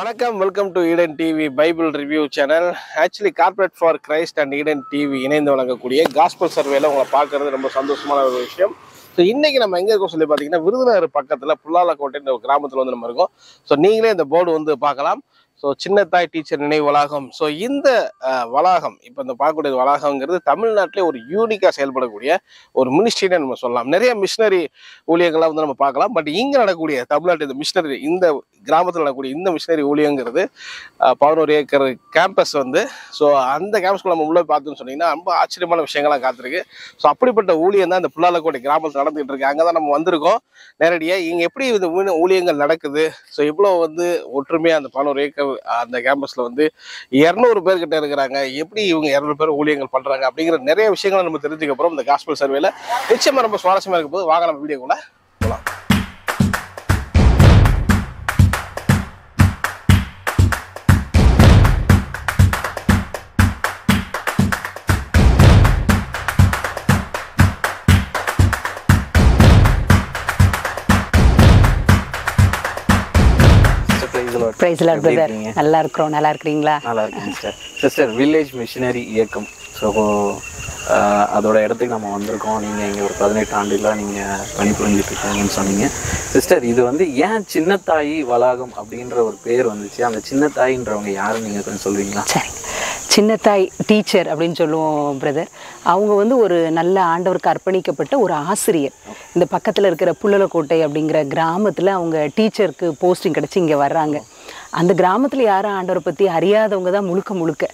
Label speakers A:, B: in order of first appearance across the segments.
A: வணக்கம், welcome to Eden TV Bible review channel. Actually corporate for Christ and Eden TV இணைந்து வழங்கக்கூடிய gospel சர்வேல உங்களை பார்க்கறது ரொம்ப சந்தோஷமான ஒரு விஷயம். ஸோ இன்னைக்கு நம்ம எங்கே இருக்கோம் சொல்லி பார்த்தீங்கன்னா, விருதுநகர் பக்கத்தில் புல்லாலக்கோட்டைன்ற ஒரு கிராமத்தில் வந்து நம்ம இருக்கோம். ஸோ நீங்களே இந்த போர்டு வந்து பார்க்கலாம். ஸோ சின்னத்தாய் டீச்சர் நினைவு வளாகம். ஸோ இந்த வளாகம் இப்போ இந்த பார்க்கக்கூடிய வளாகங்கிறது தமிழ்நாட்டிலே ஒரு யூனிக்காக செயல்படக்கூடிய ஒரு மினிஸ்ட்ரின்னு நம்ம சொல்லலாம். நிறைய மிஷினரி ஊழியங்கள்லாம் வந்து நம்ம பார்க்கலாம். பட் இங்கே நடக்கக்கூடிய தமிழ்நாட்டு இந்த மிஷினரி, இந்த கிராமத்தில் நடக்கக்கூடிய இந்த மிஷினரி ஊழியங்கிறது 11 ஏக்கர் கேம்பஸ் வந்து. ஸோ அந்த கேம்பஸ்க்குள்ள நம்ம உள்ளே பார்த்தோன்னு சொன்னீங்கன்னா ரொம்ப ஆச்சரியமான விஷயங்கள்லாம் காத்திருக்கு. ஸோ அப்படிப்பட்ட ஊழியம் தான் இந்த புல்லாலக்கோட்டை கிராமத்தில் நடந்துகிட்டு இருக்கு. அங்கே தான் நம்ம வந்திருக்கோம் நேரடியாக. இங்கே எப்படி இந்த ஊழியங்கள் நடக்குது, ஸோ இவ்வளோ வந்து ஒற்றுமையாக அந்த 11 ஏக்கர் அந்த கேம்பஸ்ல வந்து 200 பேர் கிட்ட இருக்கிறாங்க, எப்படி இவங்க 200 பேர் ஊழியங்கள் பண்றாங்க அப்படிங்கிற நிறைய விஷயங்களை நம்ம தெரிஞ்சுக்க போறோம் இந்த காஸ்பல் சர்வேல. நிச்சயமா ரொம்ப சுவாரஸ்யமா இருக்க போது. வாங்க நம்ம வீடியோக்குள்ள போலாம்.
B: Praise lord brother. நல்லா இருக்கிறோம். நல்லா இருக்கிறீங்களா?
C: நல்லா இருக்குங்க சிஸ்டர். சிஸ்டர், வில்லேஜ் மிஷினரி இயக்கம், ஸோ அதோட இடத்துக்கு நம்ம வந்திருக்கோம். நீங்கள் இங்கே ஒரு 18 ஆண்டுகளாக நீங்கள் பணிபுரிஞ்சிட்டு இருக்கீங்கன்னு சொன்னீங்க. சிஸ்டர், இது வந்து ஏன் சின்னத்தாயி வளாகம் அப்படின்ற ஒரு பேர் வந்துச்சு? அந்த சின்னத்தாயின்றவங்க யாருன்னு நீங்கள் கொஞ்சம் சொல்லுவீங்களா?
B: சரி, சின்னத்தாய் டீச்சர் அப்படின்னு சொல்லுவோம் பிரதர். அவங்க வந்து ஒரு நல்ல ஆண்டவருக்கு அர்ப்பணிக்கப்பட்ட ஒரு ஆசிரியர். இந்த பக்கத்தில் இருக்கிற புல்லலக்கோட்டை அப்படிங்கிற கிராமத்தில் அவங்க டீச்சருக்கு போஸ்டிங் கிடச்சி இங்கே வர்றாங்க. அந்த கிராமத்தில் யாரும் ஆண்டவரை பற்றி அறியாதவங்க தான் முழுக்க.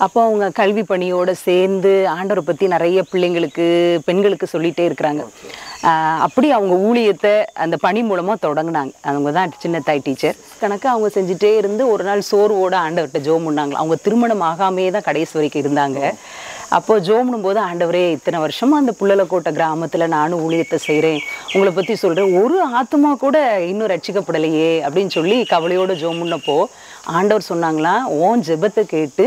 B: அப்போ அவங்க கல்வி பணியோடு சேர்ந்து ஆண்டவரை பற்றி நிறைய பிள்ளைங்களுக்கு, பெண்களுக்கு சொல்லிகிட்டே இருக்கிறாங்க. அப்படி அவங்க ஊழியத்தை அந்த பணி மூலமாக தொடங்கினாங்க. அவங்க தான் சின்னத்தாய் டீச்சர். கணக்கு அவங்க செஞ்சுட்டே இருந்து ஒரு நாள் சோர்வோடு ஆண்டவர்கிட்ட ஜோம் பண்ணாங்க. அவங்க திருமணம் ஆகாமே தான் கடைசி வரைக்கும் இருந்தாங்க. அப்போது ஜோம்னும் போது, ஆண்டவரே, இத்தனை வருஷமாக அந்த புல்லலக்கோட்டை கிராமத்தில் நானும் ஊழியத்தை செய்கிறேன், உங்களை பற்றி சொல்கிறேன், ஒரு ஆத்மா கூட இன்னும் ரட்சிக்கப்படலையே அப்படின்னு சொல்லி கவலையோடு ஜோமுன்னப்போ ஆண்டவர் சொன்னாங்களாம், ஓன் ஜெபத்தை கேட்டு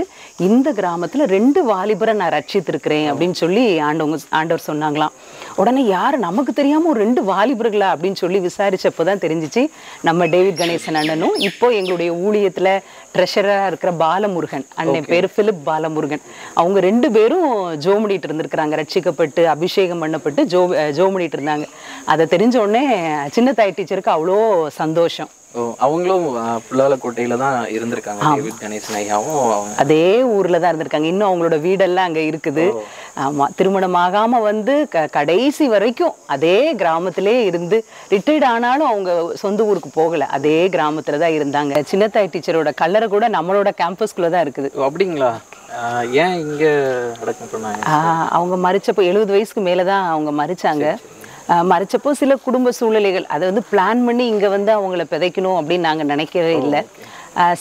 B: இந்த கிராமத்தில் 2 வாலிபரை நான் ரட்சித்திருக்கிறேன் அப்படின்னு சொல்லி ஆண்டவர் சொன்னாங்களாம். உடனே யார், நமக்கு தெரியாமல் ஒரு 2 வாலிபர்களா அப்படின்னு சொல்லி விசாரிச்சப்போ தான் தெரிஞ்சிச்சு, நம்ம டேவிட் கணேசன் அண்ணனும் இப்போ எங்களுடைய ஊழியத்தில் ட்ரெஷராக இருக்கிற பாலமுருகன் அண்ணன், பேர் பிலிப் பாலமுருகன், அவங்க 2 பேரும் ஜோமணிட்டு இருந்திருக்கிறாங்க. ரட்சிக்கப்பட்டு அபிஷேகம் பண்ணப்பட்டு ஜோமணிட்டு இருந்தாங்க. அதை தெரிஞ்ச உடனே சின்னத்தாய் டீச்சருக்கு அவ்வளோ சந்தோஷம்.
C: அவங்களும் புல்லாலக்கோட்டையில தான் இருந்திருக்காங்க. டேவிட் கணேசன் ஐயாவும்
B: அதே ஊர்ல தான் இருந்திருக்காங்க. இன்னும் அவங்களோட வீடெல்லாம் அங்க இருக்குது. ஆமா, திருமணமாகாம வந்து கடைசி வரைக்கும் அதே கிராமத்திலே இருந்து ரிட்டையர்ட் ஆனாலும் அவங்க சொந்த ஊருக்கு போகல, அதே கிராமத்துல தான் இருந்தாங்க. சின்னத்தாய் டீச்சரோட கல்லறை கூட நம்மளோட கேம்பஸ்குள்ள தான் இருக்குது.
C: அப்படிங்களா? ஏன் இங்க அடக்கம் பண்ணாங்க?
B: அவங்க மரிச்சப்போ 70 வயசுக்கு மேலதான் அவங்க மரிச்சாங்க. மறைச்சப்போ சில குடும்ப சூழ்நிலைகள், அதை வந்து பிளான் பண்ணி இங்கே வந்து அவங்கள பிதைக்கணும் அப்படின்னு நாங்கள் நினைக்கவே இல்லை.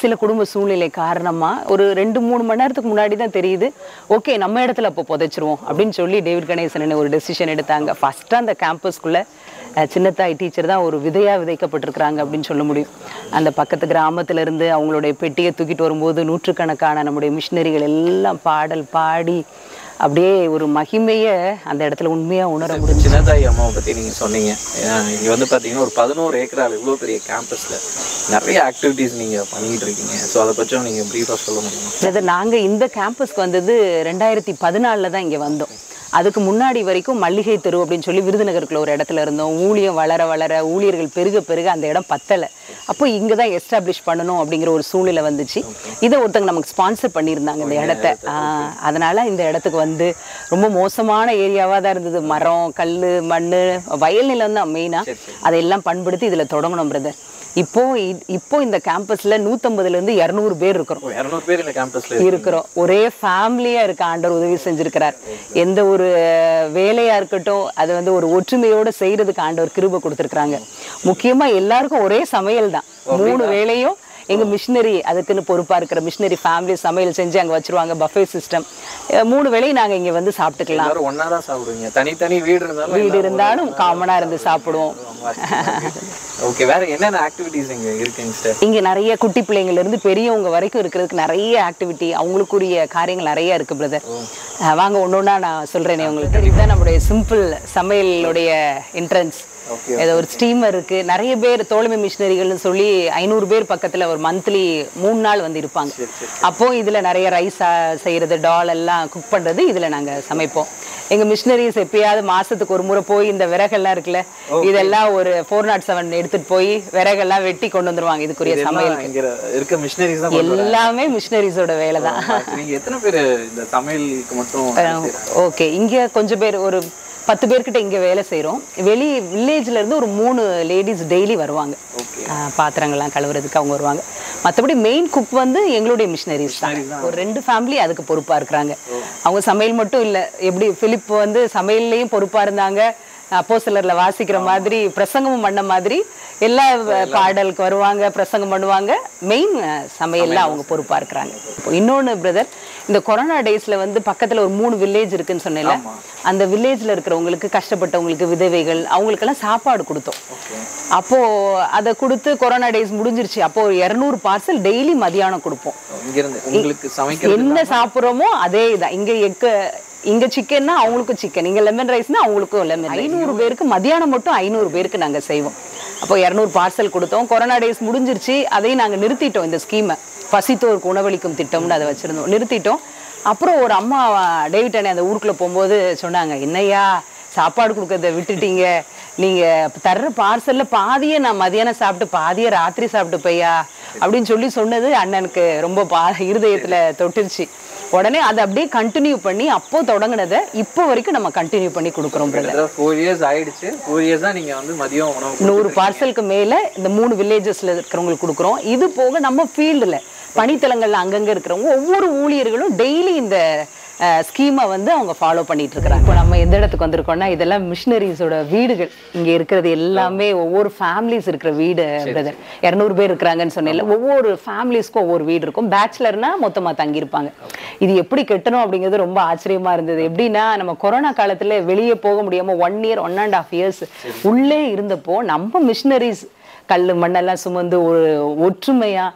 B: சில குடும்ப சூழ்நிலை காரணமாக ஒரு 2-3 மணி நேரத்துக்கு முன்னாடி தான் தெரியுது, ஓகே நம்ம இடத்துல அப்போ புதைச்சிருவோம் அப்படின்னு சொல்லி டேவிட் கணேசன் ஒரு டெசிஷன் எடுத்தாங்க. ஃபஸ்ட்டாக அந்த கேம்பஸ்குள்ளே சின்னத்தாய் டீச்சர் தான் ஒரு விதையாக விதைக்கப்பட்டிருக்கிறாங்க அப்படின்னு சொல்ல முடியும். அந்த பக்கத்து கிராமத்திலேருந்து அவங்களுடைய பெட்டியை தூக்கிட்டு வரும்போது நூற்றுக்கணக்கான நம்முடைய மிஷினரிகள் எல்லாம் பாடல் பாடி அப்படியே ஒரு மகிமையை அந்த இடத்துல உண்மையாக உணர முடியும்.
C: சின்னத்தாய் அம்மாவை பற்றி நீங்கள் சொன்னீங்க. இங்கே வந்து பார்த்தீங்கன்னா ஒரு 11 ஏக்கரால் இவ்வளோ பெரிய கேம்பஸில் நிறைய ஆக்டிவிட்டீஸ் நீங்கள் பண்ணிக்கிட்டு இருக்கீங்க. ஸோ அதை பற்றியும் நீங்கள் ப்ரீஃபாக சொல்ல முடியுமா?
B: நாங்கள் இந்த கேம்பஸ்க்கு வந்தது 2014 தான் இங்கே வந்தோம். அதுக்கு முன்னாடி வரைக்கும் மல்லிகை தெரு அப்படின்னு சொல்லி விருதுநகருக்குள்ள ஒரு இடத்துல இருந்தோம். ஊழியம் வளர ஊழியர்கள் பெருக அந்த இடம் பத்தலை. அப்போ இங்கே தான் எஸ்டாப்ளிஷ் பண்ணணும் அப்படிங்கிற ஒரு சூழ்நிலை வந்துச்சு. இதை ஒருத்தங்க நமக்கு ஸ்பான்சர் பண்ணியிருந்தாங்க இந்த இடத்த. அதனால் இந்த இடத்துக்கு வந்து ரொம்ப மோசமான ஏரியாவாக தான் இருந்தது. மரம், கல், மண், வயல் நிலம் தான் மெயினாக. அதையெல்லாம் பண்படுத்தி இதில் தொடங்கணும் பிரதர். இப்போ இந்த கேம்பஸ்ல 150லேருந்து 200 பேர் இருக்கிறோம்.
C: 200 பேர் இந்த கேம்பஸ்ல
B: இருக்கிறோம். ஒரே ஃபேமிலியா இருக்க ஆண்டவர் உதவி செஞ்சிருக்கிறார். எந்த ஒரு வேலையா இருக்கட்டும், அது வந்து ஒரு ஒற்றுமையோட செய்யறதுக்கு ஆண்டவர் கிருபை கொடுத்துருக்காங்க. முக்கியமா எல்லாருக்கும் ஒரே சமையல் தான். 3 வேளையும் எங்கள் மிஷினரி அதுக்குன்னு பொறுப்பாக இருக்கிற மிஷினரி ஃபேமிலி சமையல் செஞ்சு அங்கே வச்சுருவாங்க. Buffet system. 3 வேளையும் நாங்கள் இங்கே வந்து சாப்பிட்டுக்கலாம்.
C: ஒன்றா தான் சாப்பிடுவீங்க? தனித்தனி வீடு இருந்தாலும்
B: காமனாக இருந்து சாப்பிடுவோம்.
C: ஓகே, வேற என்னென்ன ஆக்டிவிட்டீஸ் இங்கே இருக்குங்க சார்?
B: இங்கே நிறைய குட்டி பிள்ளைங்கள்லேருந்து பெரியவங்க வரைக்கும் இருக்கிறதுக்கு நிறைய ஆக்டிவிட்டி, அவங்களுக்குரிய காரியங்கள் நிறைய இருக்குது பிரதர். வாங்க ஒன்று ஒன்றா நான் சொல்கிறேனே உங்களுக்கு. இதுதான் நம்மளுடைய சிம்பிள் சமையலுடைய என்ட்ரன்ஸ். ஏதோ ஒரு ஸ்டீமர் இருக்கு. நிறைய பேர் தோழமை மிஷினரிகள்னு சொல்லி 500 பேர் பக்கத்துல ஒரு மந்த்லி 3 நாள் வந்து இருப்பாங்க. அப்போ இதுல நிறைய ரைஸ் செய்யறது, டால் எல்லாம் குக் பண்றது இதுல நாங்க சமைப்போம். எங்க மிஷினரிஸ் எப்பயாவது மாசத்துக்கு ஒரு முறை போய் இந்த விறகெல்லாம் இருக்குல்ல, இதெல்லாம் ஒரு 407 எடுத்துட்டு போய் விறகெல்லாம் வெட்டி கொண்டு வந்துருவாங்க இதுக்குரிய சமையல். எல்லாமே மிஷினரிஸோட வேலை தான்.
C: நீங்க எத்தனை பேர் இந்த சமையலுக்கு மட்டும்?
B: ஓகே, இங்க கொஞ்சம் பேர், ஒரு 10 பேர்கிட்ட இங்க வேலை செய்யறோம். வெளி வில்லேஜ்ல இருந்து ஒரு 3 லேடிஸ் டெய்லி வருவாங்க, பாத்திரங்கள்லாம் கழுவுறதுக்கு அவங்க வருவாங்க. மற்றபடி மெயின் குக் வந்து எங்களுடைய மிஷினரிஸ் தான். ஒரு 2 ஃபேமிலி அதுக்கு பொறுப்பா இருக்கிறாங்க. அவங்க சமையல் மட்டும் இல்லை, எப்படி பிலிப் வந்து சமையல்லையும் பொறுப்பா இருந்தாங்க, அப்போஸ்தலர்ல வாசிக்கிற மாதிரி பிரசங்கமும் பண்ண மாதிரி எல்லா பாடலுக்கு வருவாங்க, பிரசங்கம் பண்ணுவாங்க. மெயின் சமையல்ல அவங்க பொறுப்பா இருக்கிறாங்க. இன்னொன்னு பிரதர், இந்த கொரோனா டேஸ்ல வந்து பக்கத்துல ஒரு 3 வில்லேஜ் இருக்குன்னு சொன்னேன்ல, அந்த வில்லேஜ்ல இருக்கிறவங்களுக்கு, கஷ்டப்பட்டவங்களுக்கு, விதவைகள், அவங்களுக்கெல்லாம் சாப்பாடு கொடுத்தோம். அப்போ அதை கொடுத்து கொரோனா டேஸ் முடிஞ்சிருச்சு. அப்போ ஒரு 200 பார்சல் டெய்லி மதியானம் கொடுப்போம். என்ன சாப்பிட்றோமோ அதே இதான். இங்க சிக்கன்னா அவங்களுக்கும் சிக்கன், இங்க லெமன் ரைஸ்னா அவங்களுக்கும் லெமன். 500 பேருக்கு மதியானம் மட்டும் 500 பேருக்கு நாங்க செய்வோம். அப்போ 200 பார்சல் கொடுத்தோம். கொரோனா டேஸ் முடிஞ்சிருச்சு, அதையும் நாங்க நிறுத்திட்டோம். இந்த ஸ்கீமை பசித்தோருக்கு உணவளிக்கும் திட்டம்னு அதை வச்சிருந்தோம், நிறுத்திட்டோம். அப்புறம் ஒரு அம்மா டேவிட் அண்ணே அந்த ஊருக்குள்ள போகும்போது சொன்னாங்க, என்னையா சாப்பாடு கொடுக்கறத விட்டுட்டீங்க, நீங்க தர்ற பார்சல்ல பாதியே நான் மதியானம் சாப்பிட்டு பாதியே ராத்திரி சாப்பிட்டு பையா அப்படின்னு சொன்னது அண்ணனுக்கு ரொம்ப இருதயத்துல தொட்டுருச்சு. உடனே அதை அப்படியே கண்டினியூ பண்ணி அப்போ தொடங்கினதை இப்போ வரைக்கும் நம்ம கண்டினியூ பண்ணி கொடுக்குறோம்.
C: 4 இயர்ஸ் ஆயிடுச்சு. 4 இயர்ஸ் தான் நீங்க வந்து மதியம் உணவு
B: 100 பார்சலுக்கு மேல இந்த 3 வில்லேஜஸ்ல இருக்கிறவங்களுக்கு கொடுக்குறோம். இது போக நம்ம ஃபீல்டுல பணித்தலங்கள்ல அங்கங்க இருக்கிறவங்க ஒவ்வொரு ஊழியர்களும் டெய்லி இந்த ஸ்கீமை வந்து அவங்க ஃபாலோ பண்ணிட்டு இருக்கிறாங்க. இப்போ நம்ம எந்த இடத்துக்கு வந்திருக்கோம்னா, இதெல்லாம் மிஷினரிஸோட வீடுகள். இங்க இருக்கிறது எல்லாமே ஒவ்வொரு ஃபேமிலிஸ் இருக்கிற வீடு பிரதர். 200 பேர் இருக்கிறாங்கன்னு சொன்னேன்ல, ஒவ்வொரு ஃபேமிலிஸ்க்கும் ஒவ்வொரு வீடு இருக்கும். பேச்சுலர்னா மொத்தமா தங்கியிருப்பாங்க. இது எப்படி கட்டணும் அப்படிங்கிறது ரொம்ப ஆச்சரியமா இருந்தது. எப்படின்னா, நம்ம கொரோனா காலத்துல வெளியே போக முடியாம 1 year 1.5 years உள்ளே இருந்தப்போ நம்ம மிஷினரிஸ் கல்லு மண்ணெல்லாம் சுமந்து ஒரு ஒற்றுமையா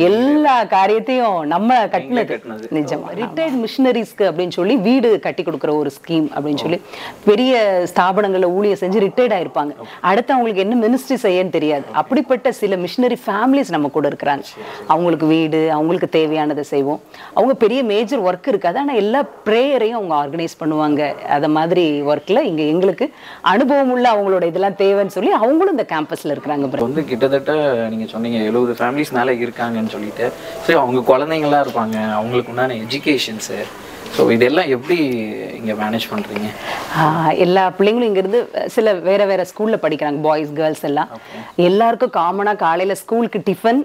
B: எல்லா காரியத்தையும் நம்ம கட்டினது நிஜமா. ரிட்டையர்ட் மிஷினரிஸ்க்கு அப்படின்னு சொல்லி வீடு கட்டி கொடுக்குற ஒரு ஸ்கீம் அப்படின்னு சொல்லி, பெரிய ஸ்தாபனங்கள்ல ஊழியர் செஞ்சு ரிட்டையர்ட் ஆயிருப்பாங்க. அடுத்து அவங்களுக்கு என்ன மினிஸ்ட்ரி செய்யன்னு தெரியாது. அப்படிப்பட்ட சில மிஷினரி ஃபேமிலிஸ் நம்ம கூட இருக்கிறாங்க. அவங்களுக்கு வீடு, அவங்களுக்கு தேவையானதை செய்வோம். அவங்க பெரிய மேஜர் ஒர்க் இருக்காது, ஆனால் எல்லா ப்ரேயரையும் அவங்க ஆர்கனைஸ் பண்ணுவாங்க. அதை மாதிரி ஒர்க்ல இங்க எங்களுக்கு அனுபவம் உள்ள அவங்களோட இதெல்லாம் தேவைன்னு சொல்லி அவங்களும் இந்த கேம்பஸ்ல இருக்கிறாங்க.
C: வந்து கிட்டத்தட்ட நீங்க சொன்னீங்க 70 ஃபேமிலிஸ் மேல இருக்காங்க சொல்லிட்டு. சரி, அவங்க குழந்தைங்களாம் இருப்பாங்க, அவங்களுக்கு உண்டான எஜுகேஷன்ஸு, ஸோ இதெல்லாம் எப்படி இங்கே மேனேஜ் பண்ணுறீங்க?
B: எல்லா பிள்ளைங்களும் இங்கேருந்து சில வேறு வேறு ஸ்கூலில் படிக்கிறாங்க, பாய்ஸ் கேர்ள்ஸ் எல்லாம். எல்லாருக்கும் காமனாக காலையில் ஸ்கூலுக்கு டிஃபன்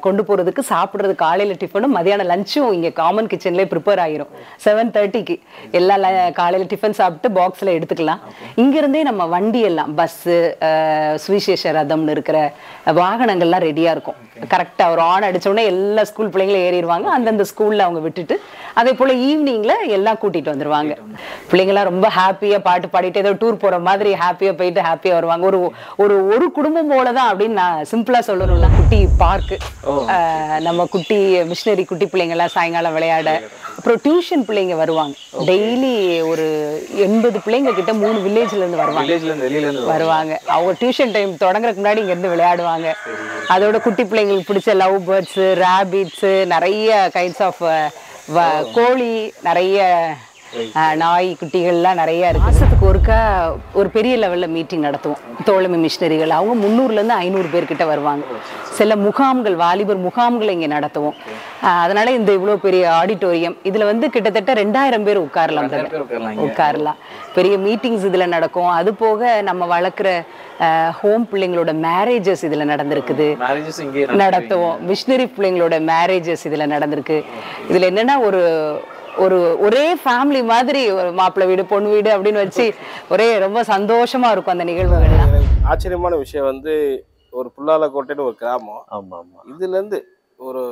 B: கொண்டு போகிறதுக்கு, சாப்பிட்றது காலையில் டிஃபனும் மதியானம் லஞ்சும் இங்கே காமன் கிச்சன்லேயே ப்ரிப்பேர் ஆகிரும். 7:30க்கு எல்லா காலையில் டிஃபன் சாப்பிட்டு பாக்ஸில் எடுத்துக்கலாம். இங்கேருந்தே நம்ம வண்டி எல்லாம், பஸ்ஸு, சுவிசேஷ ரதம்னு இருக்கிற வாகனங்கள்லாம் ரெடியாக இருக்கும். கரெக்டாக ஒரு ஆன் அடித்தோடனே எல்லா ஸ்கூல் பிள்ளைங்களும் ஏறிடுவாங்க. அந்தந்த ஸ்கூலில் அவங்க விட்டுட்டு அதே போல் ஈவினிங்கில் எல்லாம் கூட்டிகிட்டு வந்துடுவாங்க. பிள்ளைங்களாம் ரொம்ப ஹாப்பியாக பாட்டு பாடிட்டு ஏதோ டூர் போகிற மாதிரி ஹாப்பியாக போயிட்டு ஹாப்பியாக வருவாங்க. ஒரு குடும்பம் போல தான் அப்படின்னு நான் சிம்பிளாக சொல்லணும்ல. குட்டி பார்க்கு, நம்ம குட்டி மிஷினரி குட்டி பிள்ளைங்கள்லாம் சாயங்காலம் விளையாட, அப்புறம் டியூஷன் பிள்ளைங்க வருவாங்க. டெய்லி ஒரு 80 பிள்ளைங்க கிட்ட 3 வில்லேஜ்லேருந்து வருவாங்க. அவங்க டியூஷன் டைம் தொடங்குறதுக்கு முன்னாடி இங்கேருந்து விளையாடுவாங்க. அதோட குட்டி பிள்ளைங்களுக்கு பிடிச்ச லவ் பேர்ட்ஸு, ரேபிட்ஸு, நிறைய கைண்ட்ஸ் ஆஃப் கோழி, நிறைய நாய் குட்டிகள்லாம் நிறைய இருக்கு. மாசத்துக்கு ஒருக்கா ஒரு பெரிய லெவல்ல மீட்டிங் நடத்துவோம். தோழமை மிஷினரிகள் அவங்க 300லேருந்து 500 பேர்கிட்ட வருவாங்க. சில முகாம்கள், வாலிபர் முகாம்கள் இங்கே நடத்துவோம். அதனால இந்த இவ்வளோ பெரிய ஆடிட்டோரியம், இதுல வந்து கிட்டத்தட்ட 2000 பேர் உட்காரலாம். பெரிய மீட்டிங்ஸ் இதுல நடக்கும். அது போக நம்ம வளர்க்குற ஹோம் பிள்ளைங்களோட மேரேஜஸ் இதுல நடந்திருக்குது, நடத்துவோம். மிஷினரி பிள்ளைங்களோட மேரேஜஸ் இதுல நடந்திருக்கு. இதுல என்னன்னா ஒரே ஃபேமிலி மாதிரி மாப்பிள்ளை வீடு பொண்ணு வீடு அப்படின்னு வச்சு ஒரே ரொம்ப சந்தோஷமா இருக்கும் அந்த நிகழ்வுகள்லாம்.
A: ஆச்சரியமான விஷயம் வந்து, ஒரு புல்லாலக்கோட்டைன்னு ஒரு கிராமம், இதுல இருந்து ஒரு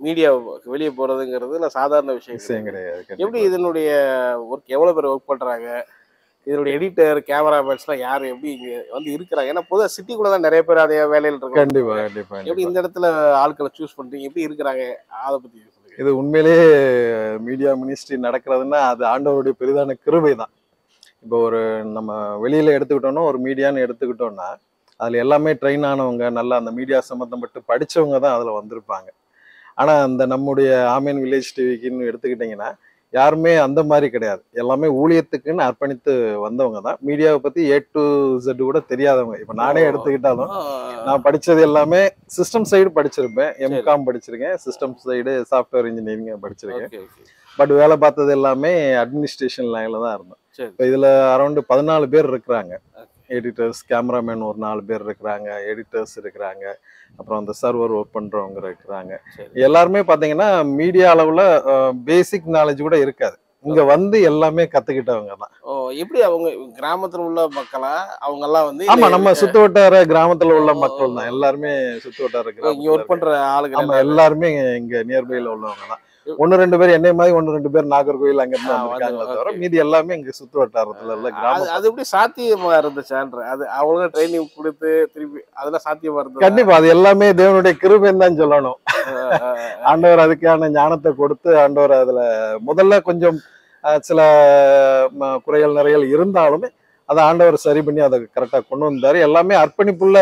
A: மீடியா வெளியே போறதுங்கிறது சாதாரண விஷயம் கிடையாது. எப்படி இதனுடைய ஒர்க், எவ்வளவு பேர் ஒர்க் பண்றாங்க, இதனுடைய எடிட்டர், கேமராமேன்ஸ்லாம் யாரு எப்படி இங்க வந்து இருக்கிறாங்க? ஏன்னா பொதுவாக சிட்டிக்குள்ள தான் நிறைய பேர் அதே வேலையில் இருக்காங்க.
D: கண்டிப்பா.
A: எப்படி இந்த இடத்துல ஆட்களை சூஸ் பண்றீங்க, எப்படி இருக்கிறாங்க, அதை பத்தி சொல்லுங்க.
D: இது உண்மையிலேயே மீடியா மினிஸ்ட்ரி நடக்கிறதுன்னா அது ஆண்டவருடைய பெரிதான கிருபை தான். இப்போ ஒரு நம்ம வெளியில எடுத்துக்கிட்டோம்னா ஒரு மீடியான்னு எடுத்துக்கிட்டோம்னா அதுல எல்லாமே ட்ரெயின் ஆனவங்க, நல்லா அந்த மீடியா சம்மந்தப்பட்டு படிச்சவங்க தான் அதுல வந்திருப்பாங்க. ஆனா அந்த நம்முடைய ஆமேன் வில்லேஜ் டிவிக்குன்னு எடுத்துக்கிட்டிங்கன்னா யாருமே அந்த மாதிரி கிடையாது. எல்லாமே ஊழியத்துக்குன்னு அர்ப்பணித்து வந்தவங்க தான். மீடியாவை பத்தி A to Z கூட தெரியாதவங்க. இப்ப நானே எடுத்துக்கிட்டாலும் நான் படிச்சது எல்லாமே சிஸ்டம் சைடு படிச்சிருப்பேன். எம்காம் படிச்சிருக்கேன், சிஸ்டம் சைடு சாஃப்ட்வேர் இன்ஜினியரிங் படிச்சிருக்கேன். பட் வேலை பார்த்தது எல்லாமே அட்மினிஸ்ட்ரேஷன் லைன்ல தான் இருந்தோம். இப்போ இதுல அரௌண்ட் 14 பேர் இருக்கிறாங்க. எடிட்டர்ஸ், கேமராமேன் ஒரு 4 பேர் இருக்கிறாங்க, எடிட்டர்ஸ் இருக்கிறாங்க, அப்புறம் அந்த சர்வர் ஒர்க் பண்றவங்க இருக்கிறாங்க. எல்லாருமே பாத்தீங்கன்னா மீடியா அளவுல பேசிக் நாலேஜ் கூட இருக்காது. இங்க வந்து எல்லாமே கத்துக்கிட்டவங்க தான்.
A: எப்படி அவங்க கிராமத்துல உள்ள மக்களா அவங்க எல்லாம் வந்து?
D: ஆமா, நம்ம சுத்து வட்டார கிராமத்துல உள்ள மக்கள் தான் எல்லாருமே. சுத்து வட்டார
A: இங்க ஒர்க் பண்ற ஆளுங்க
D: ஆமா, எல்லாருமே இங்க நியர்பைல உள்ளவங்க தான். 1-2 பேர் என்னை மாதிரி 1-2 பேர் நாகர்கோவில் அங்க இருந்து வந்திருக்காங்களே தவிர மீதி எல்லாமே இங்க சுத்து வட்டாரத்துல உள்ள கிராமம்.
A: அது எப்படி சாத்தியமா இருந்துச்சான்ற அது அவங்க ட்ரைனிங் கொடுத்து திருப்பி அதெல்லாம் சாத்தியமா இருந்தது?
D: கண்டிப்பா அது எல்லாமே தேவனுடைய கிருபைன்னு தான் சொல்லணும். ஆண்டவர் அதுக்கான ஞானத்தை கொடுத்து ஆண்டவர் அதுல முதல்ல கொஞ்சம் சில குறைகள் நிறைகள் இருந்தாலுமே அதை ஆண்டவர் சரி பண்ணி அதை கரெக்டா கொண்டு வந்தாரு. எல்லாமே அர்ப்பணிப்புள்ள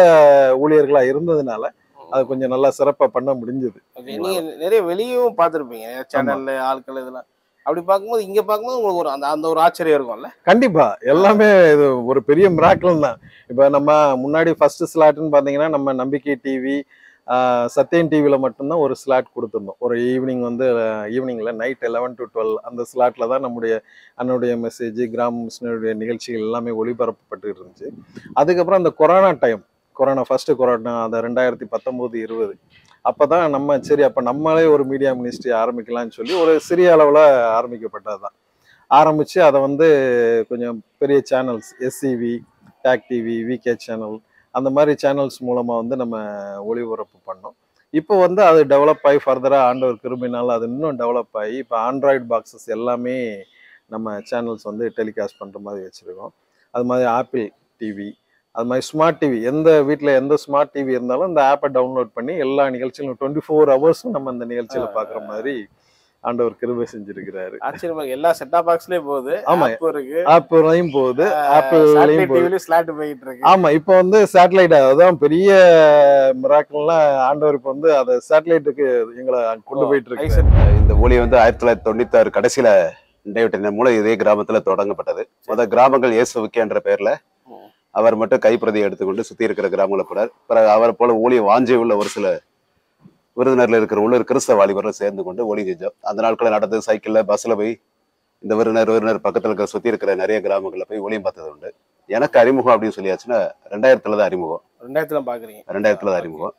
D: ஊழியர்களா இருந்ததுனால அது கொஞ்சம் நல்லா சிறப்பா பண்ண முடிஞ்சது.
A: நீங்க நிறைய வெளியும் பார்த்திருப்பீங்க சேனல்ல ஆட்கள் இதெல்லாம். அப்படி பார்க்கும்போது இங்க பார்க்கும்போது உங்களுக்கு ஒரு அந்த ஒரு ஆச்சரியம் இருக்கும்ல?
D: கண்டிப்பா எல்லாமே இது ஒரு பெரிய மிராக்கிள் தான். இப்ப நம்ம முன்னாடி ஃபர்ஸ்ட் ஸ்லாட்னு பாத்தீங்கன்னா நம்ம நம்பிக்கை டிவி, சத்யன் டிவியில மட்டும்தான் ஒரு ஸ்லாட் கொடுத்துருந்தோம். ஒரு ஈவினிங் வந்து ஈவினிங்ல நைட் 11 to 12 அந்த ஸ்லாட்ல தான் நம்முடைய அண்ணனுடைய மெசேஜ், கிராம மிஷனருடைய நிகழ்ச்சிகள் எல்லாமே ஒளிபரப்பப்பட்டு இருந்துச்சு. அதுக்கப்புறம் அந்த கொரோனா ஃபர்ஸ்ட் கொரோனா அந்த 2019-20 அப்பதான் நம்ம சரி அப்ப நம்மளே ஒரு மீடியா மினிஸ்ட்ரி ஆரம்பிக்கலாம்னு சொல்லி ஒரு சிறிய அளவுல ஆரம்பிக்கப்பட்டதுதான். ஆரம்பிச்சு அதை வந்து கொஞ்சம் பெரிய channels, SCV, talk TV, VK channel, அந்த மாதிரி சேனல்ஸ் மூலமா வந்து நம்ம ஒளிபரப்பு பண்ணோம். இப்போ வந்து அது டெவலப் ஆகி ஃபர்தரா ஆண்டவர் கிருபையினால அது இன்னும் டெவலப் ஆகி இப்போ ஆண்ட்ராய்டு பாக்ஸஸ் எல்லாமே நம்ம சேனல்ஸ் வந்து டெலிகாஸ்ட் பண்ற மாதிரி வச்சிருக்கோம். அது மாதிரி ஆப்பிள் டிவி, அது மாதிரி ஸ்மார்ட் டிவி, எந்த வீட்டில் எந்த ஸ்மார்ட் டிவி இருந்தாலும் இந்த ஆப்பை டவுன்லோட் பண்ணி எல்லா நிகழ்ச்சியிலும் 24 hours நம்ம அந்த நிகழ்ச்சியில பாக்குற மாதிரி ஆண்டவர் கிருபை செஞ்சிருக்கிறாரு.
A: ஆச்சரியமா எல்லா செட்டா பாக்ஸ்லயும் போகுது.
D: ஆமா, ஆப்லயும் போகுது, ஆப்பிள்லயும் போகுது,
A: ஸ்லாட் போயிட்டு இருக்கு.
D: ஆமா, இப்போ வந்து சேட்டலைட், அதுதான் பெரிய மிராக்கிள்லாம் ஆண்டவர் இப்போ வந்து அதை சேட்டலைட்டுக்கு எங்களை கொண்டு போயிட்டு இருக்கு.
E: இந்த ஊழியம் வந்து 1996 கடைசியில டேவிட் மூலம் இதே கிராமத்துல தொடங்கப்பட்டது. முதல் கிராமங்கள் இயேசுவுக்கே என்ற பெயர்ல அவர் மட்டும் கைப்பிரதியை எடுத்துக்கொண்டு சுத்தி இருக்கிற கிராமங்களை போனார். பிறகு அவரை போல ஊழிய வாஞ்சை உள்ள ஒரு சில விருதுநர்ல இருக்கிற உள்ளூர் கிறிஸ்தவ வாலிபர்கள் சேர்ந்து கொண்டு ஊழியம் செஞ்சோம். அந்த நாட்களை நடந்து சைக்கிள்ல, பஸ்ல போய் இந்த விருதுநர் பக்கத்துல இருக்கிற சுத்தி இருக்கிற நிறைய கிராமங்கள்ல போய் ஊழியம் பார்த்தது உண்டு. எனக்கு அறிமுகம் அப்படின்னு சொல்லியாச்சுன்னா 2000 தான் அறிமுகம்.
A: 2000 பாக்குறீங்க?
E: 2000 தான் அறிமுகம்.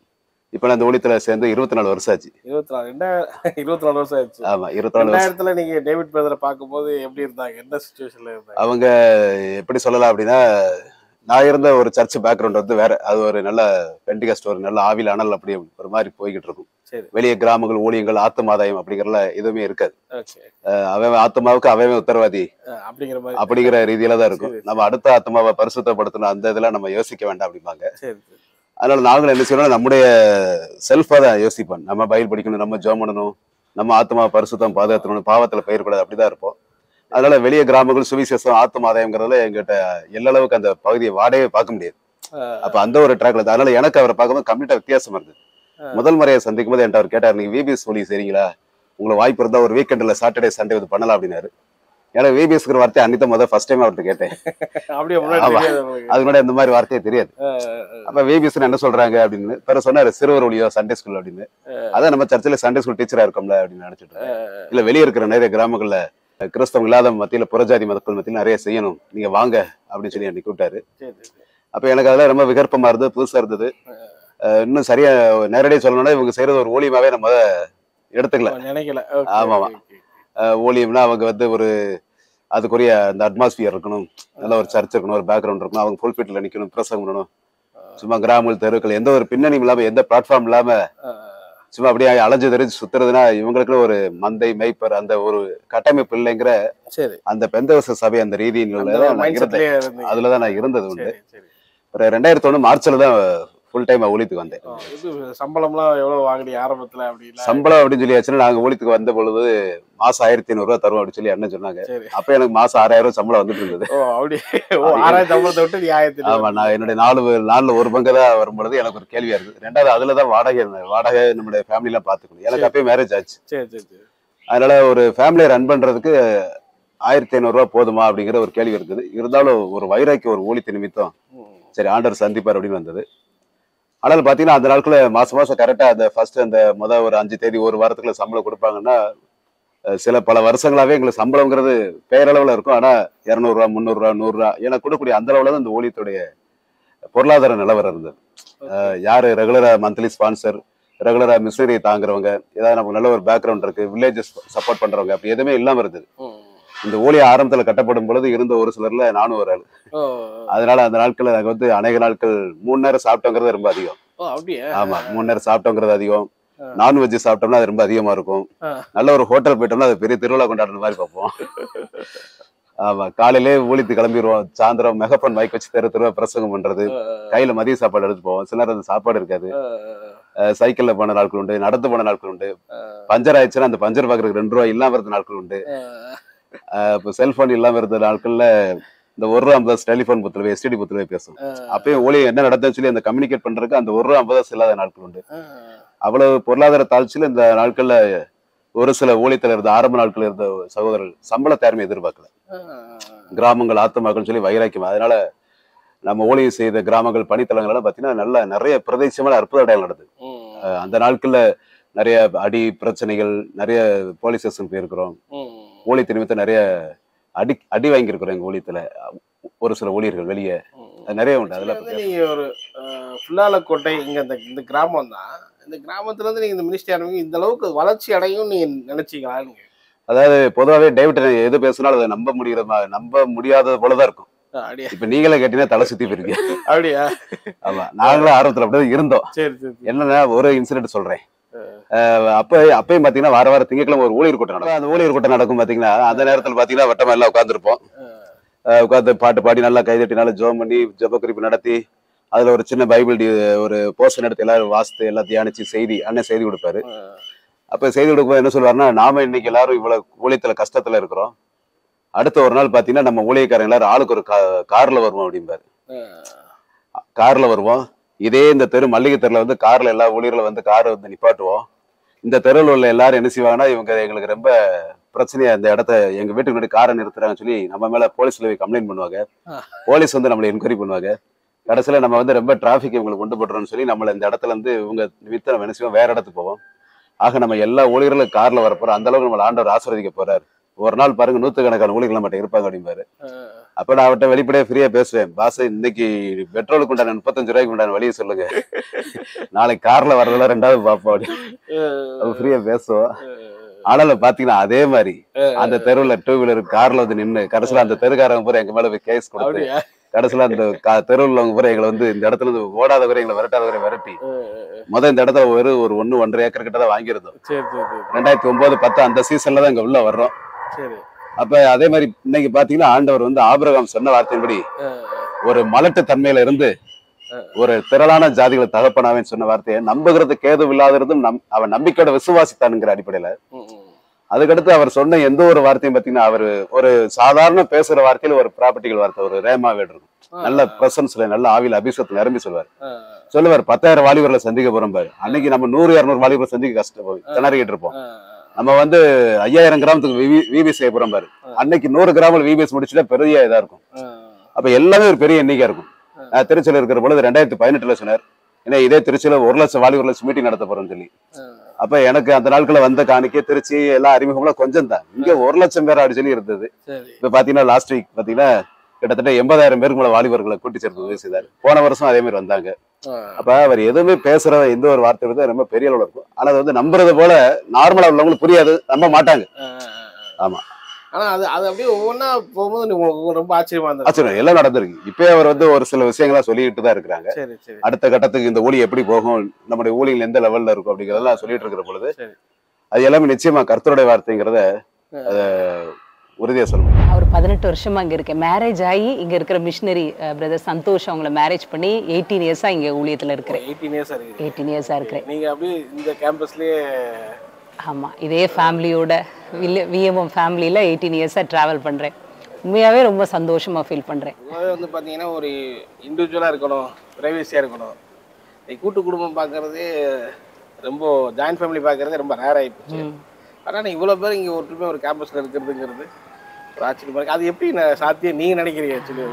E: இப்ப நான் இந்த ஊழியத்துல சேர்ந்து 24 வருஷம் ஆச்சு.
A: 24 வருஷம் ஆச்சு.
E: ஆமா, 24
A: வருஷத்துல நீங்க டேவிட் பிரதரை பார்க்கும்போது எப்படி இருந்தாங்க? என்ன சிச்சுவேஷன்ல இருந்தாங்க
E: அவங்க? எப்படி சொல்லலாம் அப்படின்னா, நான் இருந்த ஒரு சர்ச் பேக்ரவுண்ட் வந்து வேற. அது ஒரு நல்ல பெண்டிகாஸ்ட், ஒரு நல்ல ஆவில அனல் அப்படி ஒரு மாதிரி போய்கிட்டு இருக்கும். வெளியே கிராமங்கள், ஊழியங்கள், ஆத்துமாதாயம் அப்படிங்கிறல எதுவுமே இருக்காது. அவன் ஆத்மாவுக்கு அவன் உத்தரவாதி அப்படிங்கிற ரீதியில தான் இருக்கும். நம்ம அடுத்த ஆத்மாவை பரிசுத்தப்படுத்தணும் அந்த இதெல்லாம் நம்ம யோசிக்க வேண்டாம் அப்படிம்பாங்க. அதனால நாங்களும் என்ன செய்யணும், நம்முடைய செல்ஃபா தான் யோசிப்போம். நம்ம பைபிள் படிக்கணும், நம்ம ஜெபம் பண்ணணும், நம்ம ஆத்மாவை பரிசுத்தம் பாதுகாத்தணும், பாவத்துல பயிர்படாது, அப்படிதான் இருப்போம். அதனால வெளிய கிராமங்கள், சுவிசேஷம், ஆத்தும ஆதாயம்ங்கிறதுல எங்கிட்ட எல்லளவுக்கு அந்த பகுதியை வாடகை பார்க்க முடியாது. அப்ப அந்த ஒரு ட்ராக்ல தான். அதனால எனக்கு அவரை பார்க்கும்போது கம்ப்ளீட்டா வித்தியாசமா இருந்தது. முதல் முறையை சந்திக்கும் போது என்கிட்ட அவர் கேட்டார், நீங்க VBS சொல்லி சரிங்களா, உங்களுக்கு வாய்ப்பு இருந்தா ஒரு வீக்கெண்ட்ல சாட்டர்டே சண்டே இது பண்ணலாம் அப்படின்னாரு. எனக்கு VBSங்கிற வார்த்தை அன்னித்த ஃபர்ஸ்ட் டைம் அவர்கிட்ட கேட்டேன். அது முன்னாடி அந்த மாதிரி வார்த்தையே தெரியாது. அப்ப VBS என்ன சொல்றாங்க அப்படின்னு பிறகு சொன்னாரு, சிறுவர் ஒளியோ சண்டே ஸ்கூல் அப்படின்னு. அதான் நம்ம சர்ச்சில் சண்டே ஸ்கூல் டீச்சரா இருக்கோம்ல அப்படின்னு நினைச்சிட்டு, இல்ல வெளியே இருக்கிற நிறைய கிராமங்கள்ல கிறிஸ்தவம் இல்லாத மத்தியில புறஜாதி மக்கள் மத்தியில நிறைய செய்யணும், நீங்க வாங்க அப்படின்னு சொல்லி என்னை கூப்பிட்டாரு. அப்ப எனக்கு அதெல்லாம் ரொம்ப விகற்பமா இருந்தது, புதுசா இருந்தது. இன்னும் சரியா நேரடியாக சொல்லணும்னா இவங்க செய்யறது ஒரு ஊழியமாவே நம்ம எடுத்துக்கல. ஆமா, ஊழியம்னா அவங்க வந்து ஒரு அதுக்குரிய அந்த அட்மாஸ்பியர் இருக்கணும், நல்ல ஒரு சர்ச் இருக்கணும், ஒரு பேக்ரவுண்ட் இருக்கணும், அவங்க புல்பிட்ல நிக்கணும், பிரசங்கம் பண்ணணும். சும்மா கிராமங்கள், தெருக்கள், எந்த ஒரு பின்னணியும் இல்லாம, எந்த பிளாட்ஃபார்ம் இல்லாம சும்மா அப்படியே அலைஞ்சு தெரிஞ்சு சுத்துறதுன்னா இவங்களுக்கு ஒரு மந்தை மெய்ப்பர் அந்த ஒரு கட்டமைப்பு இல்லைங்கிற அந்த பெந்தகோஸ்து சபை அந்த ரீதியில அதுலதான் நான் இருந்தது உண்டு. 2001 மார்ச்ல தான் ஃபுல் டைம் ஊழியத்துக்கு வந்தேன்.
A: சம்பளம்லாம் எவ்வளவு வாங்கினீங்க ஆரம்பத்துல? அப்படி
E: சம்பளம் அப்படின்னு சொல்லியாச்சுன்னா நாங்க ஊழியத்துக்கு வந்த பொழுது மாசம் 1500 ரூபா தருவோம் அப்படின்னு சொல்லி அண்ணன் சொன்னாங்க. அப்ப எனக்கு மாசம் 6000 சம்பளம் வந்துட்டு இருந்தது.
A: 6000 சம்பளத்தை விட்டு நீ 1000?
E: ஆமா, நான் என்னுடைய நாலுல ஒரு பங்கு தான் வரும்பொழுது எனக்கு ஒரு கேள்வியா இருக்கு. ரெண்டாவது அதுலதான் வாடகை நம்மளுடைய ஃபேமிலி எல்லாம் பாத்துக்கணும். எனக்கு அப்பயே மேரேஜ் ஆச்சு. அதனால ஒரு ஃபேமிலியை ரன் பண்றதுக்கு 1500 ரூபா போதுமா அப்படிங்கிற ஒரு கேள்வி இருக்குது. இருந்தாலும் ஒரு வைராக்கி ஒரு ஊழியத்து நிமித்தம் சரி ஆண்டவர் சந்திப்பார் அப்படின்னு வந்தது. ஆனால் பாத்தீங்கன்னா அந்த நாட்கள மாசம் கரெக்டா அந்த ஃபர்ஸ்ட் அந்த ஒரு 5 தேதி ஒரு வாரத்துக்குள்ள சம்பளம் கொடுப்பாங்கன்னா சில பல வருஷங்களாவே எங்களுக்கு சம்பளம்ங்கிறது பேரளவுல இருக்கும். ஆனா 200 ரூபா 300 ரூபா 100 ரூபா எனக்கு கொடுக்கக்கூடிய அந்த அளவுல தான் இந்த ஊழியத்துடைய பொருளாதார நிலவரம் இருந்தது. யாரு ரெகுலரா மந்த்லி ஸ்பான்சர், ரெகுலரா மிஷனரி தாங்குறவங்க, ஏதாவது நமக்கு நல்ல ஒரு பேக்ரவுண்ட் இருக்கு, வில்லேஜஸ் சப்போர்ட் பண்றவங்க, அப்படி எதுவுமே இல்லாம இருந்தது. இந்த ஊழிய ஆரம்பத்துல கட்டப்படும் பொழுது இருந்த ஒரு சிலர்ல நானும் ஒரு ஆள். அதனால அந்த நாட்கள்ல நாங்க வந்து அநேக நாட்கள் 3 நேரம் சாப்பிட்டோங்கிறது ரொம்ப அதிகம். ஆமா, 3 நேரம் சாப்பிட்டோங்கிறது அதிகம். நான்வெஜ் சாப்பிட்டோம்னா அது ரொம்ப அதிகமா இருக்கும். நல்ல ஒரு ஹோட்டல் போயிட்டோம்னா அது பெரிய திருவிழா கொண்டாடுற மாதிரி பார்ப்போம். ஆமா, காலையிலே ஊழித்து கிளம்பிடுவோம். சாயந்தரம் மெகப்பன் மைக் வச்சு தெருவா பிரசங்கம் பண்றது, கையில மதிய சாப்பாடு எடுத்து போவோம். சில நேரம் அந்த சாப்பாடு இருக்காது. சைக்கிள்ல போன நாட்கள் உண்டு, நடந்து போன நாட்கள் உண்டு. பஞ்சர் ஆயிடுச்சுன்னா அந்த பஞ்சர் பாக்குறதுக்கு 2 ரூபாய் இல்லாம இருந்த நாட்கள் உண்டு. இப்போ செல்போன் இல்லாம இருந்த நாட்கள்ல இந்த 1 ரூபா 50 டெலிபோன் புத்துல எஸ்டிடி புத்துல பேசும். அப்பயும் ஊழியம் என்ன நடந்ததுன்னு சொல்லி அந்த கம்யூனிகேட் பண்றதுக்கு அந்த 1 ரூபா 50 இல்லாத நாட்கள் உண்டு. அவ்வளவு பொருளாதார தாழ்ச்சியில இந்த நாட்கள்ல ஒரு சில ஊழியத்துல இருந்த ஆரம்ப நாட்கள் இருந்த சகோதரர்கள் சம்பள தேர்மை எதிர்பார்க்கல. கிராமங்கள் ஆத்துமாக்கள் சொல்லி வைராக்கியம். அதனால நம்ம ஊழியம் செய்த கிராமங்கள் பணித்தலங்கள் எல்லாம் பாத்தீங்கன்னா நிறைய பிரதேசமான அற்புத அடையாளம் நடந்தது. அந்த நாட்கள்ல நிறைய அடி பிரச்சனைகள், நிறைய போலீஸ் ஸ்டேஷன் போயிருக்கிறோம். ஊழியத்து நிமித்தம் நிறைய அடி வாங்கியிருக்கிறோம் எங்க ஊழியத்துல. ஒரு சில ஊழியர்கள் வெளியே நிறைய உண்டு. அதுல
A: நீங்க ஒரு புல்லாலக்கோட்டை இங்க இந்த கிராமம் தான். இந்த கிராமத்துல இருந்து நீங்க இந்த மினிஸ்ட்ரி ஆரம்பிங்க இந்த அளவுக்கு வளர்ச்சி அடையும் நீங்க நினைச்சீங்களா?
E: அதாவது பொதுவாகவே டேவிட் எது பேசினாலும் அதை நம்ப முடியாதது போலதான் இருக்கும். இப்ப நீங்களே கேட்டீங்கன்னா தலை சுத்தி போயிருக்கீங்க.
A: அப்படியா? ஆமா,
E: நாங்களும் ஆரம்பத்துல அப்படிதான் இருந்தோம். என்னன்னா ஒரு இன்சிடென்ட் சொல்றேன். அப்பயும் பாத்தீங்கன்னா வாரம் திங்கட்கிழமை ஒரு ஊழியர் கூட்டம் நடக்கும். அந்த ஊழியர் கூட்டம் நடக்கும் பாத்தீங்கன்னா அந்த நேரத்துல பாத்தீங்கன்னா வட்டமா எல்லாம் உட்காந்துருப்போம். உட்காந்து பாட்டு பாடி நல்லா கைதட்டி நல்லா ஜெபம் பண்ணி ஜெப குறிப்பு நடத்தி அதுல ஒரு சின்ன பைபிள் ஒரு போர்ஷன் எடுத்து எல்லாரும் வாசித்து எல்லாம் தியானிச்சு அண்ணன் செய்தி கொடுப்பாரு. அப்ப செய்தி கொடுக்கும்போது என்ன சொல்லுவாருன்னா, நாம இன்னைக்கு எல்லாரும் இவ்வளவு ஊழியத்துல கஷ்டத்துல இருக்கிறோம். அடுத்த ஒரு நாள் பாத்தீங்கன்னா நம்ம ஊழியக்காரங்க எல்லாரும் ஆளுக்கு ஒரு கார்ல வருவோம் அப்படிம்பாரு. கார்ல வருவோம். இதே இந்த தெரு மல்லிகை தெருல வந்து கார்ல எல்லா ஊழியர்களும் வந்து காரை வந்து நிப்பாட்டுவோம். இந்த தெருவில் உள்ள எல்லாரும் என்ன செய்வாங்கன்னா, இவங்க எங்களுக்கு ரொம்ப பிரச்சனையா இந்த இடத்த எங்க வீட்டுக்கு முன்னாடி காரை நிறுத்துறாங்கன்னு சொல்லி நம்ம மேல போலீஸ்ல கம்ப்ளைண்ட் பண்ணுவாங்க. போலீஸ் வந்து நம்மளை என்கொயரி பண்ணுவாங்க. கடைசியில நம்ம வந்து ரொம்ப டிராபிக் இவங்களுக்கு கொண்டு போடுறோம்னு சொல்லி நம்மள இந்த இடத்துல இருந்து இவங்க நிமித்தம் நம்ம என்ன செய்வோம், வேற இடத்துக்கு போவோம். ஆக நம்ம எல்லா ஊழியர்களும் கார்ல வரப்போறோம். அந்த அளவுக்கு நம்ம ஆண்டவர் ஆசீர்வதிக்க போறாரு. ஒரு நாள் பாருங்க 100கணக்கான ஊழியர்கள் நம்மகிட்ட இருப்பாங்க அப்படிம்பாரு. அப்ப நான் அவர்கிட்ட வெளிப்படையா ஃப்ரீயா பேசுவேன். பாஸ், இன்னைக்கு பெட்ரோலுக்கு உண்டான 35 ரூபாய்க்கு உண்டான வழியை சொல்லுங்க, நாளைக்கு கார்ல வர்றதெல்லாம் 2வது பாப்போம் அப்படி ஃப்ரீயா பேசுவோம். ஆனாலும் பாத்தீங்கன்னா அதே மாதிரி அந்த தெருவுல 2 வீலர் கார்ல வந்து நின்று கடைசியில அந்த தெருக்காரங்க பூரா எங்க மேல கேஸ் கொடுத்து கடைசியில அந்த தெருவில் உள்ளவங்க பூரா எங்களை வந்து இந்த இடத்துல இருந்து ஓடாதவரை எங்களை விரட்டாதவரை விரட்டி இந்த இடத்துல ஒரு 1.5 ஏக்கர் கிட்ட தான் வாங்கியிருந்தோம். 2009-10 அந்த சீசன்ல தான் இங்க உள்ள வர்றோம். அப்ப அதே மாதிரி இன்னைக்கு பாத்தீங்கன்னா ஆண்டவர் வந்து ஆபிரகாம் சொன்ன வார்த்தையின்படி ஒரு மலட்டு தன்மையில இருந்து ஒரு திரளான ஜாதிகளை தகப்பனாவேன்னு சொன்ன வார்த்தையை நம்புகிறதுக்கு ஏதும் இல்லாதிருந்தும் அவன் நம்பிக்கையோட விசுவாசித்தானுங்கிற அடிப்படையில அதுக்கடுத்து அவர் சொன்ன எந்த ஒரு வார்த்தையும் பாத்தீங்கன்னா அவர் ஒரு சாதாரண பேசுற வார்த்தையில ஒரு ப்ராப்பர்ட்டிகள் வார்த்தை ஒரு ரேமா வேடு இருக்கும். நல்ல பிரசன்ஸ்ல நல்ல ஆவில அபிஷேகத்தை நிரம்பி சொல்லுவார் 10,000 வாலிபர்களை சந்திக்க போறோம் பாரு. அன்னைக்கு நம்ம 100-200 வாலிபர் சந்திக்க கஷ்டம் திணறிக்கிட்டு இருப்போம். நம்ம வந்து 5000 கிராமத்துக்கு விபிஎஸ் செய்ய போறோம் பாரு. அன்னைக்கு 100 கிராமில் விபிஎஸ் முடிச்சுட்டா பெரிய இதா இருக்கும். அப்ப எல்லாமே ஒரு பெரிய எண்ணிக்கை இருக்கும். திருச்சியில இருக்கிற பொழுது 2018 சொன்னார், ஏன்னா இதே திருச்சியில 1 லட்சம் வாலிபர் மீட்டிங் நடத்த போறோம்னு சொல்லி. அப்ப எனக்கு அந்த நாட்களை வந்த காணிக்கை திருச்சி எல்லா அறிமுகம்லாம் கொஞ்சம் தான். இங்க 1 லட்சம் பேர் அப்படி சொல்லி இருந்தது. இப்ப பாத்தீங்கன்னா லாஸ்ட் வீக் பாத்தீங்கன்னா கிட்டத்தட்ட 80,000 பேருக்கு மேல வாலிபர்களை கூட்டி சேர்த்து உதவி செய்தார். போன வருஷம் அதே மாதிரி வந்தாங்க. அப்ப அவர் எதுவுமே பேசுற எந்த ஒரு வார்த்தை வந்து ரொம்ப பெரிய அளவுல இருக்கும். ஆனா அது வந்து நம்புறது போல நார்மலா உள்ளவங்களுக்கு புரியாது, நம்ப மாட்டாங்க. ஆமா,
A: ஆனா அது அப்படியே ஒவ்வொன்னா போகும்போது ரொம்ப ஆச்சரியம்
E: எல்லாம் நடந்திருக்கு. இப்பயே அவர் வந்து ஒரு சில விஷயங்களா சொல்லிட்டு தான் இருக்கிறாங்க. அடுத்த கட்டத்துக்கு இந்த ஊழி எப்படி போகும், நம்முடைய ஊழியர்கள் எந்த லெவல்ல இருக்கும் அப்படிங்கறதெல்லாம் சொல்லிட்டு இருக்கிற பொழுது அது எல்லாமே நிச்சயமா கர்த்தருடைய வார்த்தைங்கிறத உறுதியா சொல்லுவேன்.
B: அவர் 18 வருஷமா இங்க இருக்கேன். மேரேஜ் ஆகி இங்க இருக்கிற மிஷினரி பிரதர் சந்தோஷ் அவங்கள மேரேஜ் பண்ணி 18 இயர்ஸா இங்க ஊழியத்துல இருக்கிறேன்.
A: 18 இயர்ஸா இருக்கு.
B: 18 இயர்ஸா இருக்கிறேன்.
A: நீங்க அப்படியே இந்த கேம்பஸ்லயே?
B: ஆமா, இதே ஃபேமிலியோட விஎம்எம் ஃபேமிலியில 18 இயர்ஸா டிராவல் பண்றேன். உண்மையாவே ரொம்ப சந்தோஷமா ஃபீல் பண்றேன்.
A: வந்து பாத்தீங்கன்னா ஒரு இண்டிவிஜுவலா இருக்கணும், பிரைவசியா இருக்கணும். கூட்டு குடும்பம் பார்க்கறது ரொம்ப, ஜாயின்ட் ஃபேமிலி பார்க்கறது ரொம்ப ரேர் ஆயிடுச்சு. ஆனால் இவ்வளோ பேர் இங்கே ஒருத்தருமே ஒரு கேம்பஸில் இருக்கிறதுங்கிறது ஒரு ஆச்சரியமா இருக்கு. அது எப்படி சாத்தியம் நீங்க நினைக்கிறீங்க? ஆக்சுவலி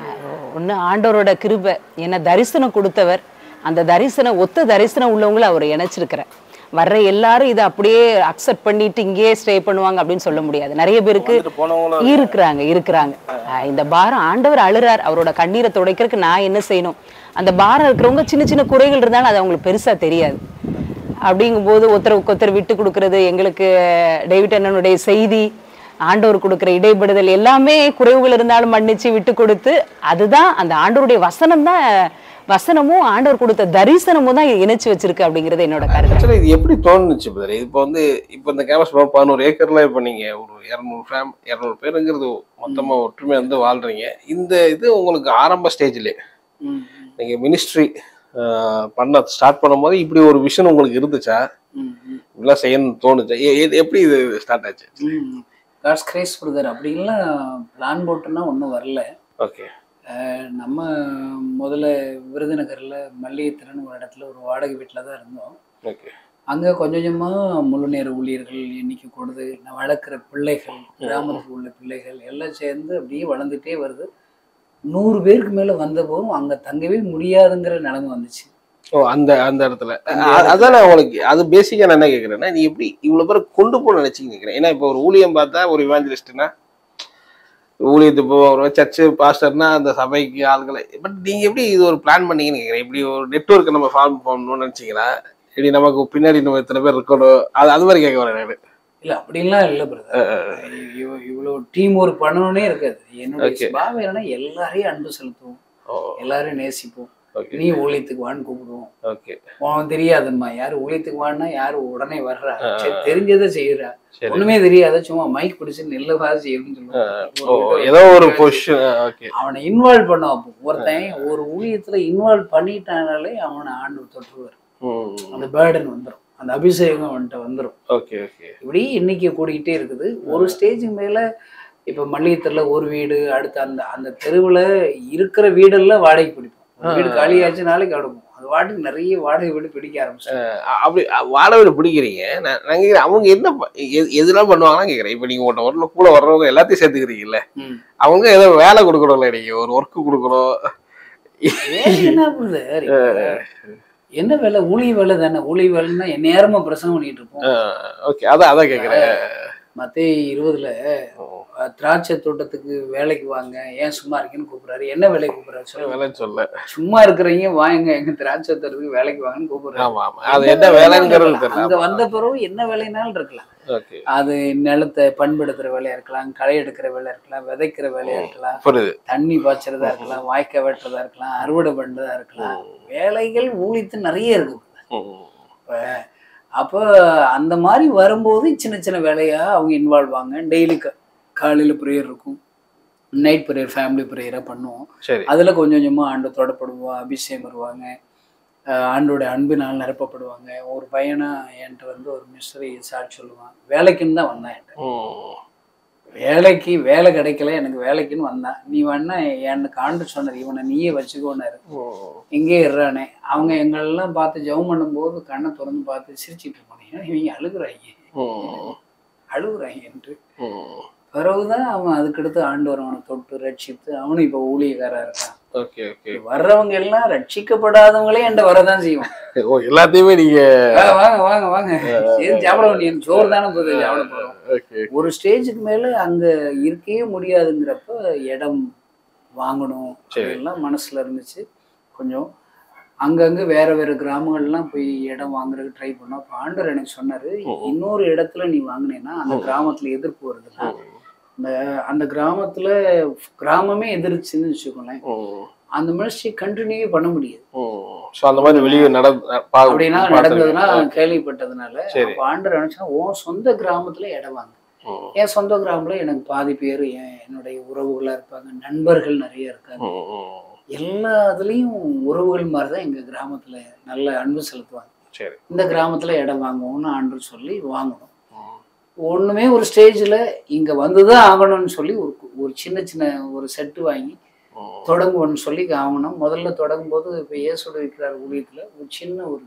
B: ஒன்று ஆண்டவரோட கிருபை, என்ன தரிசனம் கொடுத்தவர், அந்த தரிசனம் ஒத்த தரிசனம் உள்ளவங்களை அவர் இணைச்சிருக்கிறார். வர்ற எல்லாரும் இதை அப்படியே அக்செப்ட் பண்ணிட்டு இங்கேயே ஸ்டே பண்ணுவாங்க அப்படின்னு சொல்ல முடியாது. நிறைய பேருக்கு இருக்கிறாங்க. இந்த பாரம் ஆண்டவர் அழுறார், அவரோட கண்ணீரை துடைக்கிறதுக்கு நான் என்ன செய்யணும்? அந்த பாரம் இருக்கிறவங்க சின்ன சின்ன குறைகள் இருந்தாலும் அது அவங்களுக்கு பெருசா தெரியாது. அப்படிங்கும்போது ஒருத்தர் விட்டு கொடுக்கறது, எங்களுக்கு டேவிட் அண்ணனுடைய செய்தி, ஆண்டவர் கொடுக்குற இடைபடுதல் எல்லாமே குறைவுகள் இருந்தாலும் மன்னிச்சு விட்டு கொடுத்து, அதுதான் அந்த ஆண்டவருடைய வசனமும் ஆண்டவர் கொடுத்த தரிசனமும் தான் இணைச்சு வச்சிருக்கு அப்படிங்கிறது என்னோட கருத்து.
A: இது எப்படி தோணுச்சு? இப்போ இந்த கேம்பஸ் 11 ஏக்கர்ல இப்போ நீங்க ஒரு 200 பேருங்கிறது மொத்தமா ஒற்றுமையா வந்து வாழ்றீங்க. இந்த இது உங்களுக்கு ஆரம்ப ஸ்டேஜ்ல நீங்க மினிஸ்ட்ரி பண்ண ஸ்டார்ட் பண்ணும்போது இப்படி ஒரு விஷயம் உங்களுக்கு இருந்துச்சா? இப்படிலாம் செய்யணும்னு தோணுச்சா? எப்படி இது ஸ்டார்ட் ஆச்சு?
F: காட்ஸ் கிரேஸ் பிரதர் அப்படின்லாம் பிளான் போட்டுன்னா ஒன்றும் வரல.
A: ஓகே.
F: நம்ம முதல்ல விருதுநகரில் மல்லிகைத்திறன் ஒரு இடத்துல ஒரு வாடகை வீட்டில் தான் இருந்தோம்.
A: ஓகே.
F: அங்கே கொஞ்சம் கொஞ்சமாக முழு நேர ஊழியர்கள் எண்ணிக்கை கொடுது, நான் வளர்க்குற பிள்ளைகள், கிராமத்தில் உள்ள பிள்ளைகள் எல்லாம் சேர்ந்து அப்படியே வளர்ந்துட்டே வருது. 100 பேருக்கு மேலே வந்த போதும் அங்கே தங்கவே முடியாதுங்கிற நிலைமை வந்துச்சு.
A: ஓ, அந்த இடத்துல அதான் உங்களுக்கு அது பேசிக்கா நான் என்ன கேட்குறேன்னா, நீ எப்படி இவ்வளோ பேரை கொண்டு போக நினைச்சிங்க கேட்குறேன். ஏன்னா இப்போ ஒரு ஊழியம் பார்த்தா ஒரு இவாஞ்சலிஸ்ட்னா ஊழியத்துக்கு போகிறோம், சர்ச்சு பாஸ்டர்னா அந்த சபைக்கு ஆள்களை, பட் நீங்க எப்படி இது ஒரு பிளான் பண்ணீங்கன்னு கேட்குறேன். இப்படி ஒரு நெட்வொர்க்கை நம்ம ஃபார்ம் பண்ணணும்னு நினச்சிங்களா? இப்படி நமக்கு பின்னாடி நம்ம இத்தனை பேர் இருக்கணும், அது மாதிரி கேட்க வரேன் நான்.
F: இல்லை அப்படின்லாம் இல்லை பிரதர், இவ்வளோ டீம் ஒர்க் பண்ணணுன்னே இருக்காது. என்னுடைய பாவம் என்னன்னா எல்லாரையும் அன்பு செலுத்துவோம், எல்லாரையும் நேசிப்போம். நீ ஊழியத்துக்கு வான்னு கூப்பிடுவோம். உனக்கு தெரியாதுமா யாரு ஊழியத்துக்கு வான்னா யாரு உடனே வர்றா, தெரிஞ்சதை செய்யறா, ஒண்ணுமே தெரியாத சும்மா மைக் பிடிச்சு நெல்லவா செய்யணும்னு சொல்லுவாங்க. அவனை இன்வால்வ் பண்ண வைப்போம். ஒருத்தன் ஒரு ஊழியத்துல இன்வால்வ் பண்ணிட்டானாலே அவனை ஆண்டவர் தொற்றுவார். அந்த பேர்டன் வந்துடும், அந்த அபிஷேகம் அவன்கிட்ட வந்துடும். இப்படி எண்ணிக்கை கூடிக்கிட்டே இருக்குது. ஒரு ஸ்டேஜுக்கு மேல இப்ப மல்லிகைத்தெருல ஒரு வீடு, அடுத்து அந்த அந்த தெருவுல இருக்கிற வீடெல்லாம் வாடகை பிடிப்போம். வீடு காலியாச்சு நாளைக்கு அடுப்போம். அது வாட்டுக்கு நிறைய வாடகை வீடு பிடிக்க ஆரம்பிச்சு.
A: அப்படி வாடகை வீடு பிடிக்கிறீங்க. நான் கேட்கிறேன், அவங்க என்ன எதுலாம் பண்ணுவாங்கன்னு கேட்குறேன். இப்போ நீங்க ஒன்று கூட வர்றவங்க எல்லாத்தையும் சேர்த்துக்கிறீங்கல்ல, அவங்க ஏதோ வேலை கொடுக்கணும்ல, நீங்க ஒரு ஒர்க்கு கொடுக்கணும்.
F: என்ன பண்ணுது என்ன வேலை? ஊழிய வேலை தானே. ஊழிய வேலைன்னா நேரமா பிரசங்கம் பண்ணிட்டு இருப்போம்.
A: ஓகே, அதான் கேட்குறேன்.
F: மத்தேயு 20ல திராட்சை தோட்டத்துக்கு வேலைக்கு வாங்க, ஏன் சும்மா இருக்கேன்னு கூப்பிடுறாரு. என்ன வேலைக்கு கூப்பிடுறாரு சொல்ல? சும்மா இருக்கிறவங்க வாங்க எங்க திராட்சை தோட்டத்துக்கு வேலைக்கு வாங்கன்னு கூப்பிடுறாரு. அங்க வந்த பிறகு என்ன வேலைனாலும் இருக்கலாம். அது நிலத்தை பண்படுத்துற வேலையா இருக்கலாம், களை எடுக்கிற வேலையா இருக்கலாம், விதைக்கிற வேலையா இருக்கலாம், தண்ணி பாய்ச்சறதா இருக்கலாம், வாய்க்கால் வெட்டுறதா இருக்கலாம், அறுவடை பண்றதா இருக்கலாம். வேலைகள் ஊழித்து நிறைய இருக்கு. அப்போ அந்த மாதிரி வரும்போது சின்ன சின்ன வேலையா அவங்க இன்வால்வ் ஆங்க. டெய்லி காலையில ப்ரேயர் இருக்கும், நைட் ப்ரேயர், ஃபேமிலி ப்ரேயரா பண்ணுவோம். அதுல கொஞ்சம் கொஞ்சமா ஆண்டு தொடப்படுவோம், அபிஷேகம் வருவாங்க, ஆண்டோட அன்பினால் நிரப்பப்படுவாங்க. ஒரு பையனா என்கிட்ட வந்து ஒரு மிஸ்டரி சாட்சி சொல்லுவான். வேலைக்குன்னு தான் வந்தான் என்கிட்ட. வேலைக்கு வேலை கிடைக்கல, எனக்கு வேலைக்குன்னு வந்தான். நீ வேணா எனக்கு ஆண்டு சொன்னார், இவனை நீயே வச்சுக்கோன்னாரு. எங்கே இருறானே. அவங்க எங்களெல்லாம் பார்த்து ஜெபம் பண்ணும்போது கண்ணை திறந்து பார்த்து சிரிச்சிட்டு இருப்பாங்க. இவங்க அழுகுறாங்க என்று பிறகுதான் அவன் அதுக்கடுத்து ஆண்டவர் அவனை தொட்டு ரட்சித்து அவனும் இப்ப ஊழியக்காரா இருக்கான். வர்றவங்க எல்லாம் ரட்சிக்கப்படாதவங்களே என்கிட்ட வரதான் செய்வோம்.
A: எல்லாத்தையுமே நீங்க
F: வாங்க வாங்க வாங்க சாப்பிட வேண்டிய சோறு தானே போகுது, சாப்பிட போறோம். ஒரு ஸ்டேஜுக்கு மேல அங்க இருக்கவே முடியாதுங்கிறப்ப இடம் வாங்கணும் எல்லாம் மனசுல இருந்துச்சு. கொஞ்சம் அங்கங்க வேற வேற கிராமங்கள்லாம் போய் இடம் வாங்குறதுக்கு ட்ரை பண்ணோம். அப்ப ஆண்டவர் எனக்கு சொன்னாரு, இன்னொரு இடத்துல நீ வாங்கினேன்னா அந்த கிராமத்துல எதிர்ப்பு வருதுன்னா அந்த கிராமத்துல கிராமமே எதிர்ச்சுன்னு வச்சுக்கோங்களேன், அந்த மினிஸ்ட்ரி கண்டினியூ பண்ண முடியாது. அப்படின்னா நடந்ததுன்னா கேள்விப்பட்டதுனால ஆண்டவர் நினைச்சா உன் சொந்த கிராமத்துல இடம் வாங்க. என் சொந்த கிராமத்துல எனக்கு பாதி பேர் என்னுடைய உறவுகளா இருப்பாங்க, நண்பர்கள் நிறைய இருக்காங்க. எல்லா இதுலயும் உறவுகள் மாதிரிதான் எங்க கிராமத்துல நல்ல அன்பு செலுத்துவாங்க. இந்த கிராமத்துல இடம் வாங்குவோம்னு ஆண்டு சொல்லி வாங்கணும். ஒண்ணுமே ஒரு ஸ்டேஜ்ல இங்க வந்துதான் ஆகணும்னு சொல்லி ஒரு சின்ன சின்ன ஒரு செட்டு வாங்கி தொடங்குவோம்னு சொல்லி ஆகணும். முதல்ல தொடங்கும் போது இப்ப இயேசுட இருக்கிறார் ஊழியத்துல ஒரு சின்ன ஒரு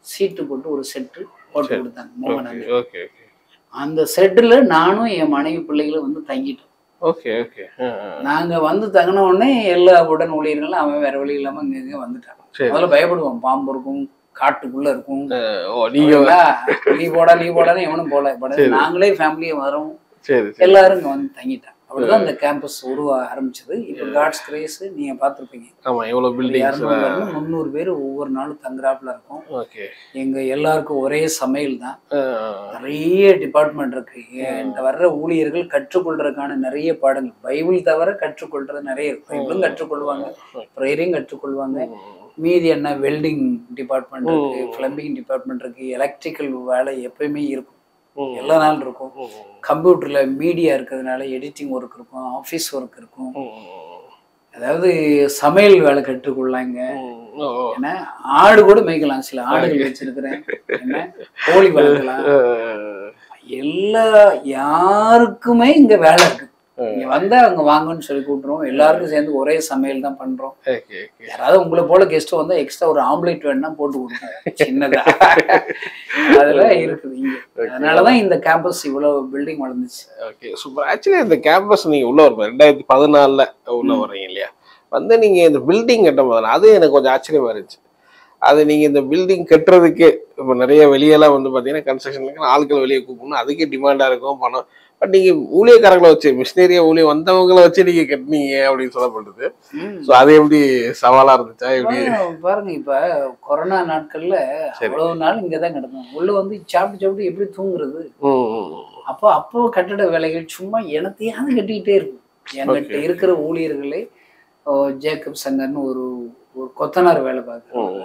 F: சீட்டு போட்டு ஒரு செட்டு போட்டு கொடுத்தாங்க மோகனாங்க. அந்த செட்டுல நானும் என் மனைவி பிள்ளைகளும் வந்து தங்கிட்டோம். நாங்க வந்து தங்கின உடனே எல்லா உடன் ஊழியர்களும் அவன் வேற வழி இல்லாம இங்க வந்துட்டான். முதல்ல பயப்படுவான், பாம்பு இருக்கும், காட்டுக்குள்ள இருக்கும், நீ போடான்னு எவனும் போல. நாங்களே ஃபேமிலியை வரோம், எல்லாரும் இங்க வந்து தங்கிட்டான். அப்படிதான் இந்த கேம்பஸ் உருவ ஆரம்பிச்சது. இப்போ காட்ஸ் கிரேஸ் நீங்க பாத்துருப்பீங்க, 300 பேர் ஒவ்வொரு நாளும் தங்குறாப்புல இருக்கும். எங்க எல்லாருக்கும் ஒரே சமையல் தான். நிறைய டிபார்ட்மெண்ட் இருக்கு. என்கிட்ட வர்ற ஊழியர்கள் கற்றுக்கொள்றதுக்கான நிறைய பாடங்கள், பைபிள் தவிர கற்றுக்கொள்றது நிறைய இருக்கு. பைபிளும் கற்றுக்கொள்வாங்க, ப்ரேயரையும் கற்றுக்கொள்வாங்க. மீதி என்ன வெல்டிங் டிபார்ட்மெண்ட் இருக்கு, பிளம்பிங் டிபார்ட்மெண்ட் இருக்கு, எலக்ட்ரிக்கல் வேலை எப்பயுமே இருக்கும், எல்லா நாளும் இருக்கும். கம்ப்யூட்டர்ல மீடியா இருக்கிறதுனால எடிட்டிங் ஒர்க் இருக்கும், ஆஃபீஸ் ஒர்க் இருக்கும். அதாவது சமையல் வேலை கற்றுக்கொள்ளாங்க. ஏன்னா ஆடு கூட மேய்க்கலாம், சில ஆடுகள் வச்சிருக்கிறேன், என்ன கோழி வளர்க்கலாம். எல்லா யாருக்குமே இங்க வேலை இருக்கு. இங்க வந்தா அவங்க வாங்கன்னு சொல்லி கூட்டுறோம். எல்லாருக்கும் சேர்ந்து ஒரே சமையல் தான் பண்றோம். யாராவது உங்களை போல கெஸ்ட் வந்தா எக்ஸ்ட்ரா ஒரு ஆம்லேட் வேணும்னா போட்டு கொடுப்போம், சின்னதா. அதெல்லாம் இருக்குது இங்க. அதனாலதான் இந்த கேம்பஸ் இவ்வளவு பில்டிங் வளர்ந்துச்சு.
A: Okay, super. ஆக்சுவலி இந்த கேம்பஸ் நீங்க உள்ள வரும் 2014 உள்ள வர்றீங்க இல்லையா, வந்து நீங்க இந்த பில்டிங் கட்டும் போது அது எனக்கு கொஞ்சம் ஆச்சரியமா இருந்துச்சு. அது நீங்க இந்த பில்டிங் கட்டுறதுக்கு இப்போ நிறைய வெளியெல்லாம் வந்து பாத்தீங்கன்னா கன்ஸ்ட்ரக்ஷனுக்கு ஆட்கள் வெளியே கூப்பிடணும், அதுக்கே டிமாண்டா இருக்கும் பணம். பட் நீங்க ஊழியக்காரங்களை வச்சு, மிஷினரியா ஊழியம் வந்தவங்களை வச்சு நீங்க கட்டினீங்க அப்படின்னு சொல்லப்படுது. ஸோ அது எப்படி சவாலா இருந்துச்சா எப்படி?
F: பாருங்க, இப்ப கொரோனா நாட்கள்ல அவ்வளவு நாள் இங்கதான் கிடந்தோம். உள்ள வந்து சாப்பிட்டு எப்படி தூங்குறது? அப்போ கட்டட வேலைகள் சும்மா எனத்தையாவது கட்டிக்கிட்டே இருக்கும். என்கிட்ட இருக்கிற ஊழியர்களே ஜேக்கப் சங்கர்னு ஒரு கொத்தனார் வேலை பார்க்குறவங்க,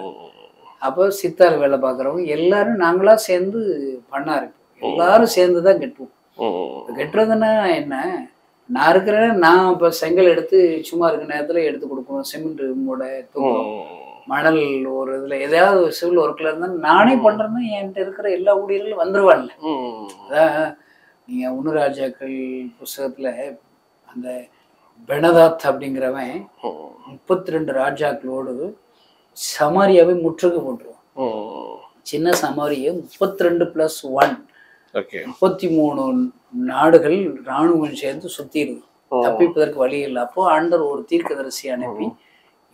F: அப்போ சித்தார் வேலை பார்க்குறவங்க எல்லாரும் நாங்களா சேர்ந்து பண்ணா இருக்கு. எல்லாரும் சேர்ந்துதான் கட்டுவோம். கட்டுறதுன்னா என்ன, நான் இருக்கிறேன், நான் இப்போ செங்கல் எடுத்து சும்மா இருக்க நேரத்துல எடுத்து கொடுக்கணும், சிமெண்ட் மூட தூக்கம், மணல் ஒரு இதுல எதையாவது ஒரு சிவில் ஒர்க்ல இருந்தா நானே பண்றேன்னா என்கிட்ட இருக்கிற எல்லா ஊழியர்களும் வந்துருவாங்கல்ல. அதான் நீங்க உன்னுராஜாக்கள் புஸ்தகத்துல அந்த பெனதாத் அப்படிங்கிறவன் 32 ராஜாக்களோடு சமாரியாவை முற்றுகை போட்டுருவான். சின்ன சமாரியை 32+1 33 நாடுகள் இராணுவம் சேர்ந்து சுத்திடுது, தப்பிப்பதற்கு வழி இல்லை. அப்போ ஆண்டவர் ஒரு தீர்க்கதரிசி அனுப்பி,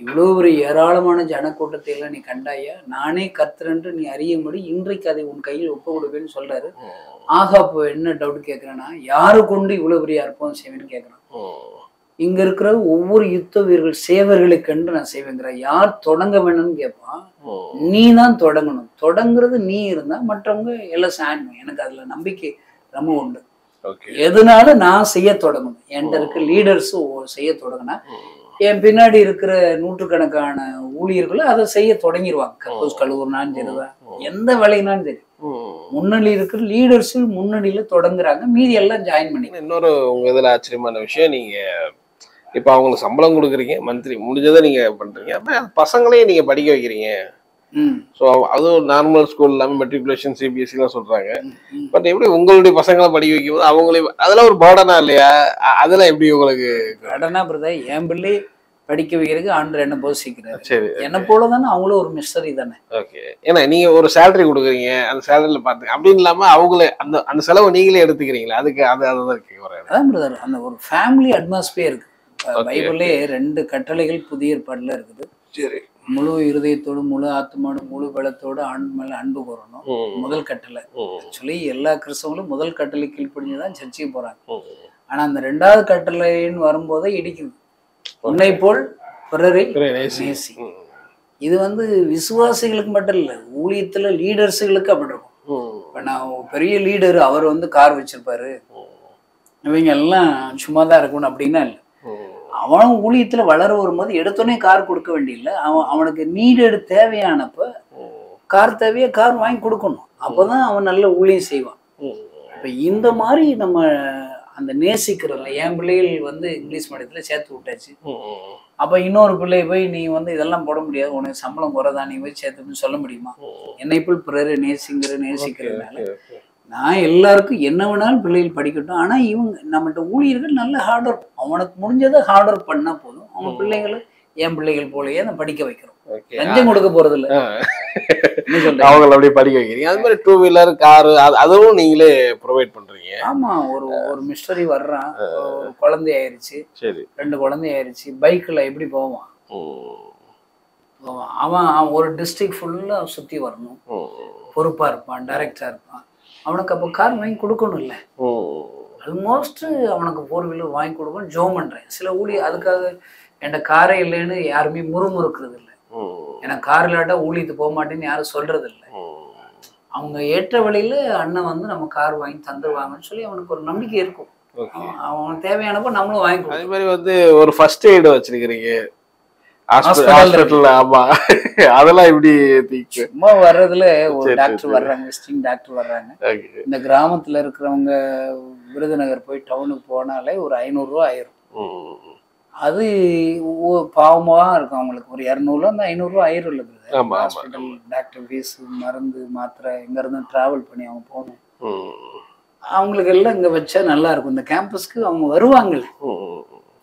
F: இவ்வளவு ஒரு ஏராளமான ஜனக்கூட்டத்தை எல்லாம் நீ கண்டாயா, நானே கர்த்தரென்று நீ அறியும்படி இன்றைக்கு அதை உன் கையில் ஒப்பு கொடுப்பேன்னு சொல்றாரு. ஆகா, இப்போ என்ன டவுட் கேட்கறேன்னா, யாரு கொண்டு இவ்வளவு பெரிய அற்புதம் செய்வேன்னு கேட்கறான். இங்க இருக்கிற ஒவ்வொரு யுத்த வீரர்கள் சேவர்களை கண்டு நான் செய்வேங்கிற. யார் தொடங்க வேணும்னு கேட்பான், நீ தான் தொடங்கணும். தொடங்குறது நீ இருந்தா மற்றவங்க எல்லாம் சாயணும். எனக்கு அதுல நம்பிக்கை ரொம்ப உண்டு. எதனால நான் செய்ய தொடங்கணும். என்கிட்ட இருக்க லீடர்ஸ் செய்ய தொடங்கினா என் பின்னாடி இருக்கிற நூற்றுக்கணக்கான ஊழியர்களும் அதை செய்ய தொடங்கிடுவாங்க. கப்போஸ் கழுவுனாலும் சரிதான், எந்த வேலைனாலும் சரி, முன்னணி இருக்கிற லீடர்ஸ் முன்னணியில தொடங்குறாங்க, மீதி எல்லாம் ஜாயின் பண்ணி.
A: இன்னொரு உங்க இதுல ஆச்சரியமான விஷயம், நீங்க இப்ப அவங்களுக்கு சம்பளம் கொடுக்குறீங்க, மந்த்லி முடிஞ்சதை நீங்க பண்றீங்க, அப்ப பசங்களையும் நீங்க படிக்க வைக்கிறீங்க. ஸோ அதுவும் நார்மல் ஸ்கூல் இல்லாமல் மெட்ரிகுலேஷன் சிபிஎஸ்சிலாம் சொல்றாங்க. பட் எப்படி உங்களுடைய பசங்களை படிக்க வைக்கும் போது அவங்களே அதெல்லாம் ஒரு பேர்டனா இல்லையா? அதெல்லாம் எப்படி உங்களுக்கு
F: பேர்டனா பிரதர்? என் பிள்ளை படிக்க வைக்கிறதுக்கு ஆண்டர் என்ன போசிக்கிறாரு. சரி, என்ன போல தானே அவங்களும் ஒரு மிஸ்டரி தானே.
A: ஓகே, ஏன்னா நீங்க ஒரு சேலரி கொடுக்குறீங்க, அந்த சேலரியில பார்த்து அப்படின்னு இல்லாம அவங்களே அந்த செலவு நீங்களே எடுத்துக்கிறீங்களா? அதுக்கு அதான் கேட்க வரேன்.
F: அதான் பிரதர், அந்த ஒரு ஃபேமிலி அட்மாஸ்பியர் இருக்கு. பைபிள்லே 2 கட்டளைகள் புதிய ஏற்பாடுல இருக்குது. சரி, முழு இருதயத்தோடு, முழு ஆத்மாவோடு, முழு பலத்தோடு ஆண் மேல அன்பு கூறணும். முதல் கட்டளை. ஆக்சுவலி எல்லா கிறிஸ்தவங்களும் முதல் கட்டளை கீழ்ப்படிஞ்சுதான் சர்ச்சைக்கு போறாங்க. ஆனா அந்த 2வது கட்டளைன்னு வரும்போதே இடிக்குது. உன்னை போல் பிறரை நேசி. இது வந்து விசுவாசிகளுக்கு மட்டும் இல்ல, ஊழியத்துல லீடர்ஸுகளுக்கு அப்படி இருக்கும். இப்ப நான் பெரிய லீடர், அவர் வந்து கார் வச்சிருப்பாரு, இவங்க எல்லாம் சும்மாதான் இருக்கணும் அப்படின்னா இல்லை. அவனும் ஊழியத்துல வளர வரும்போது எடுத்தோடனே கார் கொடுக்க வேண்டியதில்லை. அவனுக்கு நீடெடு தேவையானப்ப கார் தேவையா கார் வாங்கி கொடுக்கணும். அப்பதான் அவன் நல்ல ஊழியம் செய்வான். இப்போ இந்த மாதிரி நம்ம அந்த நேசிக்கிறோம்ல, என் பிள்ளைகள் வந்து இங்கிலீஷ் மீடியத்தில் சேர்த்து விட்டாச்சு. அப்போ இன்னொரு பிள்ளை போய் நீ வந்து இதெல்லாம் போட முடியாது, உனக்கு சம்பளம் குறைதான், நீ போய் சேர்த்துன்னு சொல்ல முடியுமா? என்னை போல் பிறரை நேசிக்கிறதுனால நான் எல்லாருக்கும் என்ன வேணாலும் பிள்ளைகள் படிக்கட்டும். ஆனால் இவங்க நம்மகிட்ட ஊழியர்கள் நல்ல ஹார்ட் ஒர்க், அவனுக்கு முடிஞ்சதை ஹார்ட் ஒர்க் பண்ணால் போதும். அவங்க பிள்ளைகளை என் பிள்ளைகள் போலயே நான் படிக்க வைக்கிறோம். லஞ்சம் கொடுக்க போறது இல்ல,
A: அவங்களை அப்படியே படிக்க வைக்கிறீங்க. அது மாதிரி 2 வீலர் காரு அதுவும் நீங்களே ப்ரொவைட் பண்றீங்க.
F: ஆமா, ஒரு மிஸ்டரி வர்றான், குழந்தை ஆயிருச்சு, 2 குழந்தை ஆயிருச்சு, பைக்ல எப்படி போவான்? அவன் ஒரு டிஸ்ட்ரிக்ட் ஃபுல்லா சுத்தி வரணும், பொறுப்பா இருப்பான், டைரக்டா இருப்பான். அவனுக்கு அப்போ கார் வாங்கி கொடுக்கணும் இல்ல? ஆல்மோஸ்ட் அவனுக்கு 4 வீலர் வாங்கி கொடுக்கணும். ஜோ பண்றேன் சில ஊழியர் அதுக்காக என்கிட்ட காரே இல்லைன்னு யாருமே முறுமுறுக்கிறது இல்லை. ஏன்னா கார் இல்லாட்டா ஊழியத்து போக மாட்டேன்னு யாரும் சொல்றது இல்லை. அவங்க ஏற்ற வழியில அண்ணன் வந்து நம்ம கார் வாங்கி தந்துருவாங்கன்னு சொல்லி அவனுக்கு ஒரு நம்பிக்கை இருக்கும். அவனுக்கு தேவையானப்போ நம்மளும் வாங்கி கொடுக்கும்.
A: அதே மாதிரி வந்து ஒரு ஃபர்ஸ்ட் எய்டு வச்சிருக்கிறீங்க ஹாஸ்பிட்டல்ல. ஆமா, அதெல்லாம் எப்படி
F: சும்மா வர்றதுல ஒரு டாக்டர் வர்றாங்க, விசிட்டிங் டாக்டர் வர்றாங்க. இந்த கிராமத்துல இருக்கிறவங்க விருதுநகர் போய் டவுனுக்கு போனாலே ஒரு 500 ரூபா ஆயிரும். அது பாவமா இருக்கும் அவங்களுக்கு. ஒரு 200 அந்த 500 ரூபா ஆயிரம் இல்லை. ஹாஸ்பிட்டல் டாக்டர் ஃபீஸ், மருந்து மாத்திரை, இங்க இருந்து டிராவல் பண்ணி அவங்க போகணும். அவங்களுக்கு எல்லாம் இங்க வச்சா நல்லா இருக்கும். இந்த கேம்பஸ்க்கு அவங்க வருவாங்கல்ல,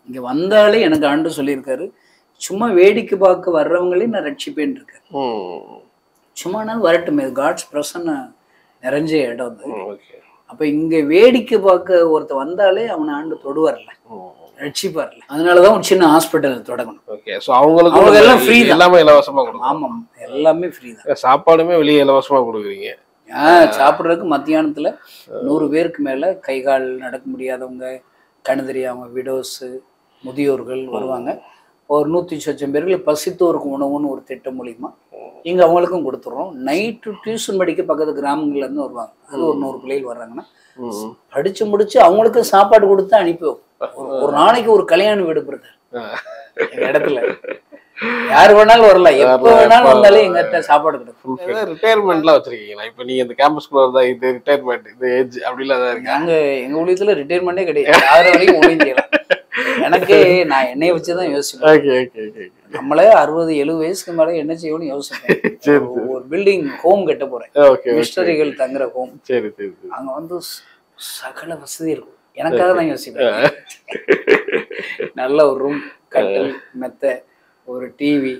F: இங்க வந்தாலே எனக்கு ஆண்டு சொல்லியிருக்காரு, சும்மா வேடிக்கை பார்க்க வர்றவங்களையும் நான் ரட்சிப்பேன் இருக்காரு. சும்மா நாள் வரட்டும், காட்ஸ் பிரசன்ன நிறைஞ்ச இடம் அது. அப்ப இங்க வேடிக்கை பார்க்க ஒருத்த வந்தாலே அவனை ஆண்டு தொடுவார்ல, ரட்சிப்பார்ல. அதனாலதான் ஒரு சின்ன ஹாஸ்பிட்டல் தொடங்கணும்.
A: அவங்களுக்கு எல்லாம் ஃப்ரீ, எல்லாமே இலவசமா கொடுக்கும்.
F: ஆமா, எல்லாமே ஃப்ரீ தான்.
A: சாப்பாடுமே வெளியே இலவசமா கொடுக்குறீங்க.
F: சாப்பிட்றதுக்கு மத்தியானத்துல 100 பேருக்கு மேல கை கால் நடக்க முடியாதவங்க, கண்ணு தெரியாதவங்க, விடோஸ், முதியோர்கள் வருவாங்க. ஒரு 100 பேருக்கு பசித்தோருக்கு உணவுன்னு ஒரு திட்டம் மூலியமா இங்க அவங்களுக்கும் கொடுத்துட்றோம். நைட்டு டியூஷன் படிக்க பக்கத்து கிராமங்கள்ல இருந்து வருவாங்க. அது ஒரு 100 பிள்ளைகள் வர்றாங்கன்னா படிச்சு முடிச்சு அவங்களுக்கும் சாப்பாடு கொடுத்து அனுப்பி ஒரு நாளைக்கு ஒரு கல்யாணம் வீடு கொடுத்தாரு இடத்துல. யாரு வேணாலும் வரலாம், எப்ப வேணாலும் வந்தாலே எங்கிட்ட சாப்பாடு கிடைக்கும்.
A: ரிட்டையர்மெண்ட்லாம் வச்சிருக்கீங்களா? இப்ப நீங்க இந்த கேம்பஸ்குள்ள இருந்தா இது ரிட்டையர்மெண்ட், இது ஏஜ் அப்படிலாம் தான் இருக்கு.
F: நாங்க எங்க ஊழியத்துல ரிட்டையர்மெண்டே கிடையாது. 6 வரைக்கும் ஊழியம் செய்யலாம். எனக்கு நான் என்னைய வச்சுதான் யோசிப்பேன். நம்மளே 60-70 வயசுக்கு மேல என்ன செய்யணும்னு யோசிப்பேன். ஒரு பில்டிங் ஹோம் கட்ட போறேன், மிஸ்டரிகள் தங்குற ஹோம். அங்க வந்து சகல வசதி இருக்கும். எனக்காக தான் யோசிப்பேன். நல்ல ஒரு ரூம், கட்டில், மெத்தை, ஒரு டிவி,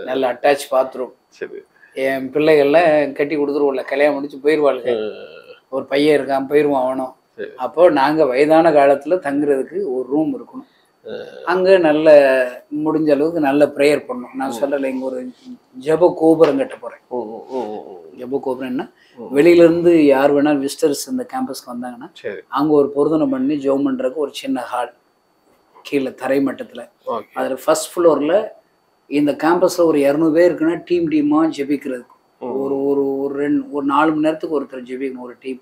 F: நல்ல அட்டாச் பாத்ரூம். என் பிள்ளைகள்லாம் கட்டி கொடுத்துருவோம்ல, கல்யாணம் முடிச்சு போயிடுவாளுங்க. ஒரு பையன் இருக்கான், போயிடுவான் அவனும். அப்போ நாங்க வயதான காலத்துல தங்குறதுக்கு ஒரு ரூம் இருக்கணும். அங்க நல்ல முடிஞ்ச அளவுக்கு நல்ல ப்ரேயர் பண்ணணும். நான் சொல்லலை, இங்க ஒரு ஜப கோபுரம் கட்ட போறேன். ஜப கோபுரம்னா வெளியில இருந்து யார் வேணாலும் விசிட்டர்ஸ் இந்த கேம்பஸ்க்கு வந்தாங்கன்னா அங்க ஒரு பொருத்தனை பண்ணி ஜெபம் பண்றதுக்கு ஒரு சின்ன ஹால் கீழே தரை மட்டத்துல. அதுல ஃபர்ஸ்ட் ஃப்ளோர்ல இந்த கேம்பஸ்ல ஒரு 200 பேர் இருக்குன்னா டீமா ஜெபிக்கிறதுக்கு ஒரு ஒரு ஒரு 4 மணி நேரத்துக்கு ஒருத்தர் ஜெபிக்கணும். ஒரு டீம்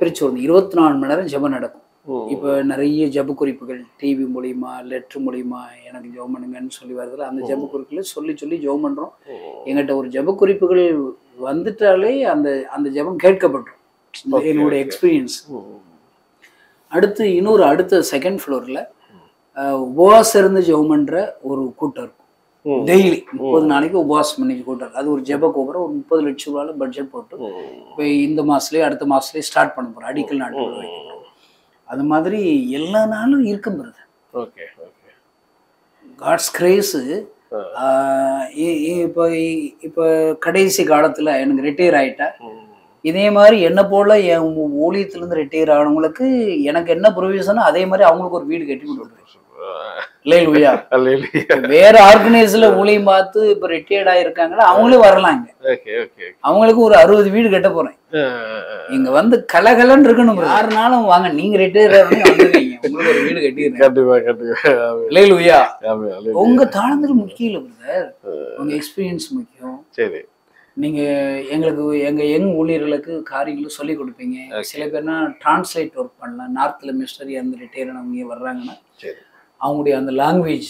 F: பிரிச்சு வரணும். 24 மணி நேரம் ஜெபம் நடக்கும். இப்போ நிறைய ஜப குறிப்புகள் டிவி மூலியமா, லெட்டர் மூலியமா எனக்கு ஜெபம் பண்ணுங்கன்னு சொல்லி வருதுல, அந்த ஜப குறிப்புகளை சொல்லி ஜெபம் பண்றோம். எங்கிட்ட ஒரு ஜப குறிப்புகள் வந்துட்டாலே அந்த அந்த ஜபம் கேட்கப்பட்டோம். என்னோட எக்ஸ்பீரியன்ஸ். அடுத்த செகண்ட் ஃப்ளோர்ல உபவாசம் இருந்து ஜெபம் பண்ற ஒரு கூட்டம் இருக்கும். டெய்லி 30 நாளைக்கு உபவாசம் பண்ணி கூட்டம். அது ஒரு ஜெப கோபுரம். ஒரு 30 லட்சம் ரூபாய் பட்ஜெட் போட்டு இப்போ இந்த மாசத்துலயே அடுத்த மாசத்துலயே ஸ்டார்ட் பண்ண போறோம். அடிக்கல் நாட்கள் அது மாதிரி எல்லா நாளும் இருக்கும் வருது. God's grace. இப்போ கடைசி காலத்துல எனக்கு ரிட்டையர் ஆயிட்டா, இதே மாதிரி என்ன போல என் ஊழியத்துல இருந்து ரிட்டையர் ஆனவங்களுக்கு எனக்கு என்ன ப்ரொவிஷனோ அதே மாதிரி அவங்களுக்கு ஒரு வீடு கட்டி கொடுத்துருவேன். வேற ஆர்கனைஸ்ல ஊழியம் பார்த்து இப்ப ரிட்டையர்ட் ஆயிருக்காங்களா, அவங்களும் வரலாங்க. அவங்களுக்கு ஒரு 60 வீடு கட்ட போறேன். இங்க வந்து கலகலன்னு இருக்கணும். 6 நாளும் வாங்க, நீங்க ரிட்டையர் வந்துருக்கீங்க, உங்களுக்கு ஒரு வீடு கட்டிடுறேன். உங்க தாளந்துக்கு முக்கியம் இல்ல பிரதர், உங்க எக்ஸ்பீரியன்ஸ் முக்கியம். நீங்க எங்களுக்கு எங்க யங் ஊழியர்களுக்கு காரியங்களும் சொல்லி கொடுப்பீங்க. சில பேர்னா டிரான்ஸ்லேட் ஒர்க் பண்ணலாம். நார்த்ல மிஸ்டரி அந்த ரிட்டையர் ஆனவங்க வர்றாங்கன்னா அவங்களுடைய அந்த லாங்குவேஜ்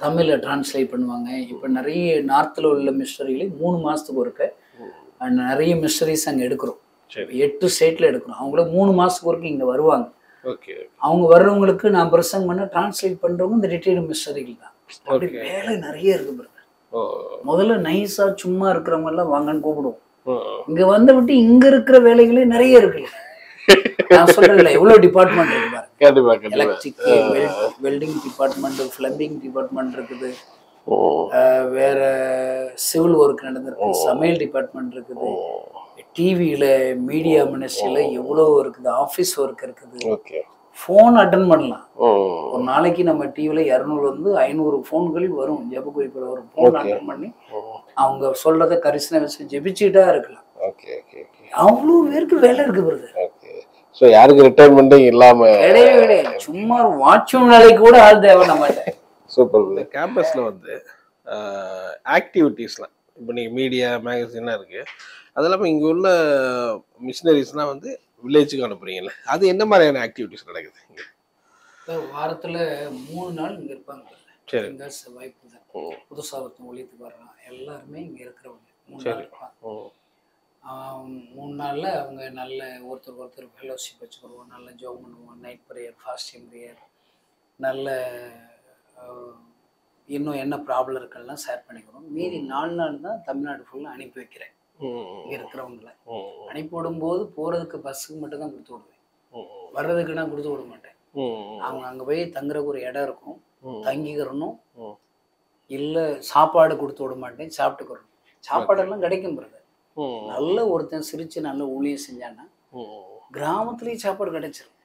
F: தமிழ்ல டிரான்ஸ்லேட் பண்ணுவாங்க. இப்போ நிறைய நார்த்தில் உள்ள மிஸ்டரிகளை 3 மாசத்துக்கு ஒருக்க நிறைய மிஸ்டரிஸ் அங்கே எடுக்கிறோம். 8 ஸ்டேட்ல எடுக்கிறோம். அவங்கள 3 மாசத்துக்கு ஒருக்கும் இங்க வருவாங்க.
A: ஓகே.
F: அவங்க வர்றவங்களுக்கு நான் பிரசங்கம் பண்ண டிரான்ஸ்லேட் பண்றவங்க இந்த ரிட்டையர்டு மிஷனரிகள் தான். அப்படி வேலை நிறைய இருக்கு பிரதர். முதல்ல நைஸா சும்மா இருக்கிறவங்க எல்லாம் வாங்கன்னு கூப்பிடுவோம். இங்க வந்து விட்டு இங்க இருக்கிற வேலைகளே நிறைய இருக்குல்ல. நான் சொல்றேன்ல எவ்வளவு டிபார்ட்மெண்ட் இருக்கு பாருங்க. Electric, welding department, plumbing department இருக்குது, வேற சிவில் ஒர்க் நடந்திருக்கு, சமையல் டிபார்ட்மெண்ட் இருக்குது, டிவியில மீடியா மினிஸ்ட்ரியில எவ்வளவு இருக்குது, ஆபீஸ் ஒர்க் இருக்குது, போன் அட்டன் பண்ணலாம். ஒரு நாளைக்கு நம்ம டிவில 200 500 போன்கள் வரும். ஜெப குறிப்பிட ஒரு போன் அட்டன் பண்ணி அவங்க சொல்றத கரிசனை வச்சு ஜெபிச்சுட்டா இருக்கலாம். அவ்வளவு பேருக்கு வேலை இருக்கு பிரதர்.
A: சோ யாருக்கு ரிட்டையர்மெண்ட் இல்லாம
F: கிடையவே சும்மா வாட்ச்மேன் வேலைக்கு கூட ஆள் தேவை நம்மகிட்ட.
A: சூப்பர். இந்த கேம்பஸ்ல வந்து ஆக்டிவிட்டீஸ்லாம் இப்போ நீங்க மீடியா மேகசின்லாம் இருக்கு, அது இல்லாமல் இங்கே உள்ள மிஷினரிஸ்லாம் வந்து வில்லேஜுக்கு அனுப்புறீங்கல்ல, அது என்ன மாதிரியான ஆக்டிவிட்டிஸ் நடக்குது இங்கே?
F: வாரத்தில் 3 நாள் இங்கே இருப்பாங்க.
A: சரி.
F: வாய்ப்பு தான். புதுசாக ஒருத்தன் ஒழியத்துக்கு வர்றான், எல்லாருமே இங்கே இருக்கிறவங்க 3 நாள் இருப்பாங்க. 3 நாளில் அவங்க நல்ல ஒருத்தர் ஃபெலோஷிப் வச்சுக்கிடுவோம், நல்ல ஜோம் பண்ணுவோம், நைட் ப்ரேயர், ஃபாஸ்டிங் ப்ரேயர், நல்ல இன்னும் என்ன ப்ராப்ளம் இருக்குல்லாம் ஷேர் பண்ணிக்கிறோம். மீதி 4 நாள் தான் தமிழ்நாடு ஃபுல்லாக அனுப்பி வைக்கிறேன். இங்கே இருக்கிறவங்கள அனுப்பி விடும்போது போகிறதுக்கு பஸ்ஸுக்கு மட்டும் தான் கொடுத்து விடுவேன், வர்றதுக்கு நான் கொடுத்து விட மாட்டேன். அவங்க அங்கே போய் தங்குறதுக்கு ஒரு இடம் இருக்கும், தங்கிக்கிறணும். இல்லை சாப்பாடு கொடுத்து விட மாட்டேன், சாப்பிட்டுக்கிறோம். சாப்பாடெல்லாம் கிடைக்கும் பிறகு. நல்ல ஒருத்தன் சிரிச்சு நல்ல ஊழியம் செஞ்சான்னா கிராமத்துலேயும் சாப்பாடு கிடைச்சிரும்.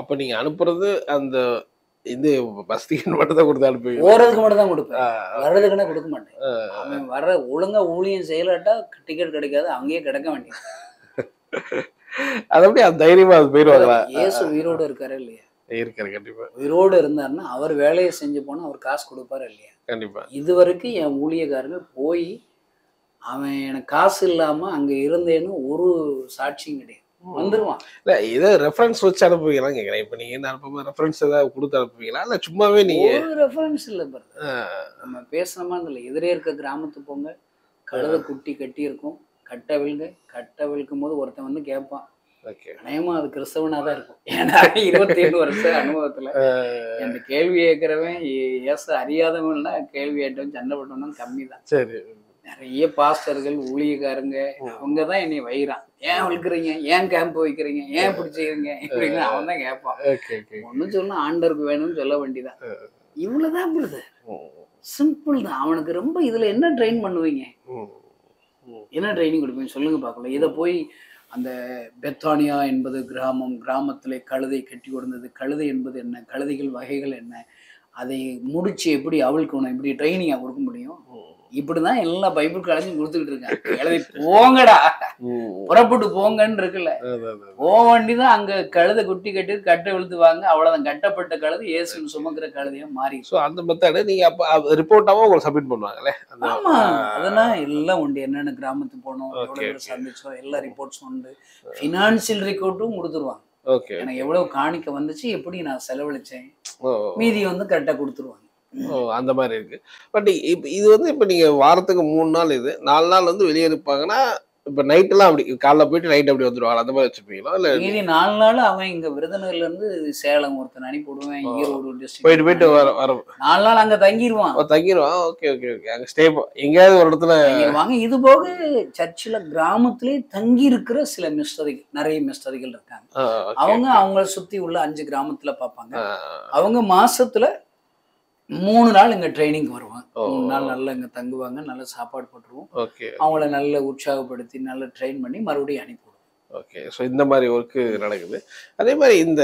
A: அப்போ நீங்கள் அனுப்புறது அந்த இது பஸ் டிக்கெட் மட்டும் தான் கொடுத்து அனுப்புவீங்க?
F: போகிறதுக்கு மட்டும் தான் கொடுப்பேன், வர்றதுக்குன்னா கொடுக்க மாட்டேன். அவன் வர்ற ஒழுங்கா ஊழியம் செய்யலாட்டா டிக்கெட் கிடைக்காது, அங்கேயே கிடைக்க வேண்டியது.
A: அது அப்படியே தைரியமா அது போயிடுவாங்களா?
F: இயேசு உயிரோடு இருக்காரு இல்லையா?
A: இருக்காரு. கண்டிப்பா.
F: உயிரோடு இருந்தாருன்னா அவர் வேலையை செஞ்சு போனா அவர் காசு கொடுப்பாரு இல்லையா?
A: கண்டிப்பா.
F: இது வரைக்கும் என் ஊழியக்காரர்கள் போய் அவன் எனக்கு காசு இல்லாம அங்க இருந்தேன்னு ஒரு சாட்சியும் கிடையாது. வந்துருவான்.
A: இல்ல ஏதோ ரெஃபரன்ஸ் வச்சு அனுப்புவீங்களா கேட்குறேன். இப்போ நீங்க என்ன அனுப்பும்போது ரெஃபரன்ஸ் ஏதாவது கொடுத்து அனுப்புவீங்களா இல்லை சும்மாவே நீங்க?
F: ஒரு ரெஃபரன்ஸ் இல்லை பாருங்க. நம்ம பேசணுமா இல்லை, எதிரே இருக்க கிராமத்துக்கு போங்க, கழுதை குட்டி கட்டி இருக்கும், கட்டை விழுக்கும் போது ஒருத்தன் வந்து கேட்பான். அநேகமா அது கிறிஸ்தவனா தான் இருக்கும். ஏன்னா 27 வருஷ அனுபவத்துல அந்த கேள்வி கேட்கிறவன் ஏச அறியாதவன்னா கேள்வி கேட்டவன் சண்டை போட்டவனும் கம்மி தான்.
A: சரி.
F: நிறைய பாஸ்டர்கள் ஊழியக்காரங்க அவங்கதான் என்னை வைறான், ஏன் வளர்க்குறீங்க, ஏன் கேம்ப் வைக்கிறீங்க, ஏன் இப்படி செய்யறீங்க இப்படின்னு அவன் தான் கேட்பான். ஒன்னும் சொல்ல ஆண்டருக்கு வேணும்னு சொல்ல வேண்டியதான். இவ்வளவுதான் பொழுது சிம்பிள் தான். அவனுக்கு ரொம்ப இதுல என்ன ட்ரெயின் பண்ணுவீங்க, என்ன ட்ரைனிங் கொடுப்பீங்க சொல்லுங்க பார்க்கலாம். இதை போய் அந்த பெத்தானியா என்பது கிராமம், கிராமத்திலே கழுதை கட்டி கொடுத்தது, கழுதை என்பது என்ன, கழுதைகள் வகைகள் என்ன, அதை முடிச்சு எப்படி அவளுக்கு இப்படி ட்ரைனிங்கா கொடுக்க முடியும்? இப்படிதான் எல்லா பைபிள் காலேஜும் கொடுத்துக்கிட்டு இருக்காங்க. எழுதி போங்கடா, புறப்பட்டு போங்கன்னு இருக்குல்ல, போக வேண்டிதான். அங்க கழுதை குட்டி கட்டி கட்டை விழுத்துவாங்க, அவ்வளவுதான். கட்டப்பட்ட கழுதை இயேசுன்னு சுமக்கிற கழுதையா மாறி.
A: அந்த மெத்தட் நீங்க அப்ப ரிப்போர்ட்டாவும் உங்களுக்கு சப்மிட் பண்ணுவாங்களே?
F: ஆமா, அதெல்லாம் எல்லாம் உண்டு. என்னென்ன கிராமத்துக்கு போனோம், எவ்வளவு சந்திச்சோம், எல்லா ரிப்போர்ட்ஸும் உண்டு. பினான்சியல் ரிப்போர்ட்டும் கொடுத்துருவாங்க. எனக்கு எவ்வளவு காணிக்க வந்துச்சு, எப்படி நான் செலவழிச்சேன், மீதி வந்து கரெக்டா கொடுத்துருவாங்க.
A: அந்த மாதிரி இருக்கு. பட் இது வந்து இப்ப நீங்க வாரத்துக்கு 3 நாள், இது 4 நாள் வந்து வெளியே இருப்பாங்கன்னா, இப்ப நைட் எல்லாம் அப்படி காலைல போயிட்டு நைட் அப்படி வந்துருவாங்க, அந்த மாதிரி வச்சுப்பீங்களா? இல்ல
F: மீதி 4 நாள் அவன் இங்க விருதுநகர்ல இருந்து சேலம் ஒருத்தன் அனுப்பி விடுவேன், ஈரோடு டிஸ்ட்ரிக்ட்
A: போயிட்டு வர
F: 4 நாள் அங்க தங்கிடுவான்.
A: Okay okay okay. அங்க ஸ்டே எங்கேயாவது ஒரு இடத்துல
F: வாங்க. இது போக சர்ச்சில் கிராமத்திலே தங்கி இருக்கிற சில மிஸ்டரிகள், நிறைய மிஸ்டரிகள் இருக்காங்க. அவங்கள சுத்தி உள்ள 5 கிராமத்துல பார்ப்பாங்க. அவங்க மாசத்துல 3 நாள் இங்க ட்ரைனிங் வருவாங்க. 3 நாள் நல்லா இங்க தங்குவாங்க, நல்ல சாப்பாடு போட்டுருவோம், அவங்கள நல்ல உற்சாகப்படுத்தி நல்ல ட்ரெயின் பண்ணி மறுபடியும் அனுப்பிவிடுவோம்.
A: ஓகே. ஸோ இந்த மாதிரி ஒர்க்கு நடக்குது. அதே மாதிரி இந்த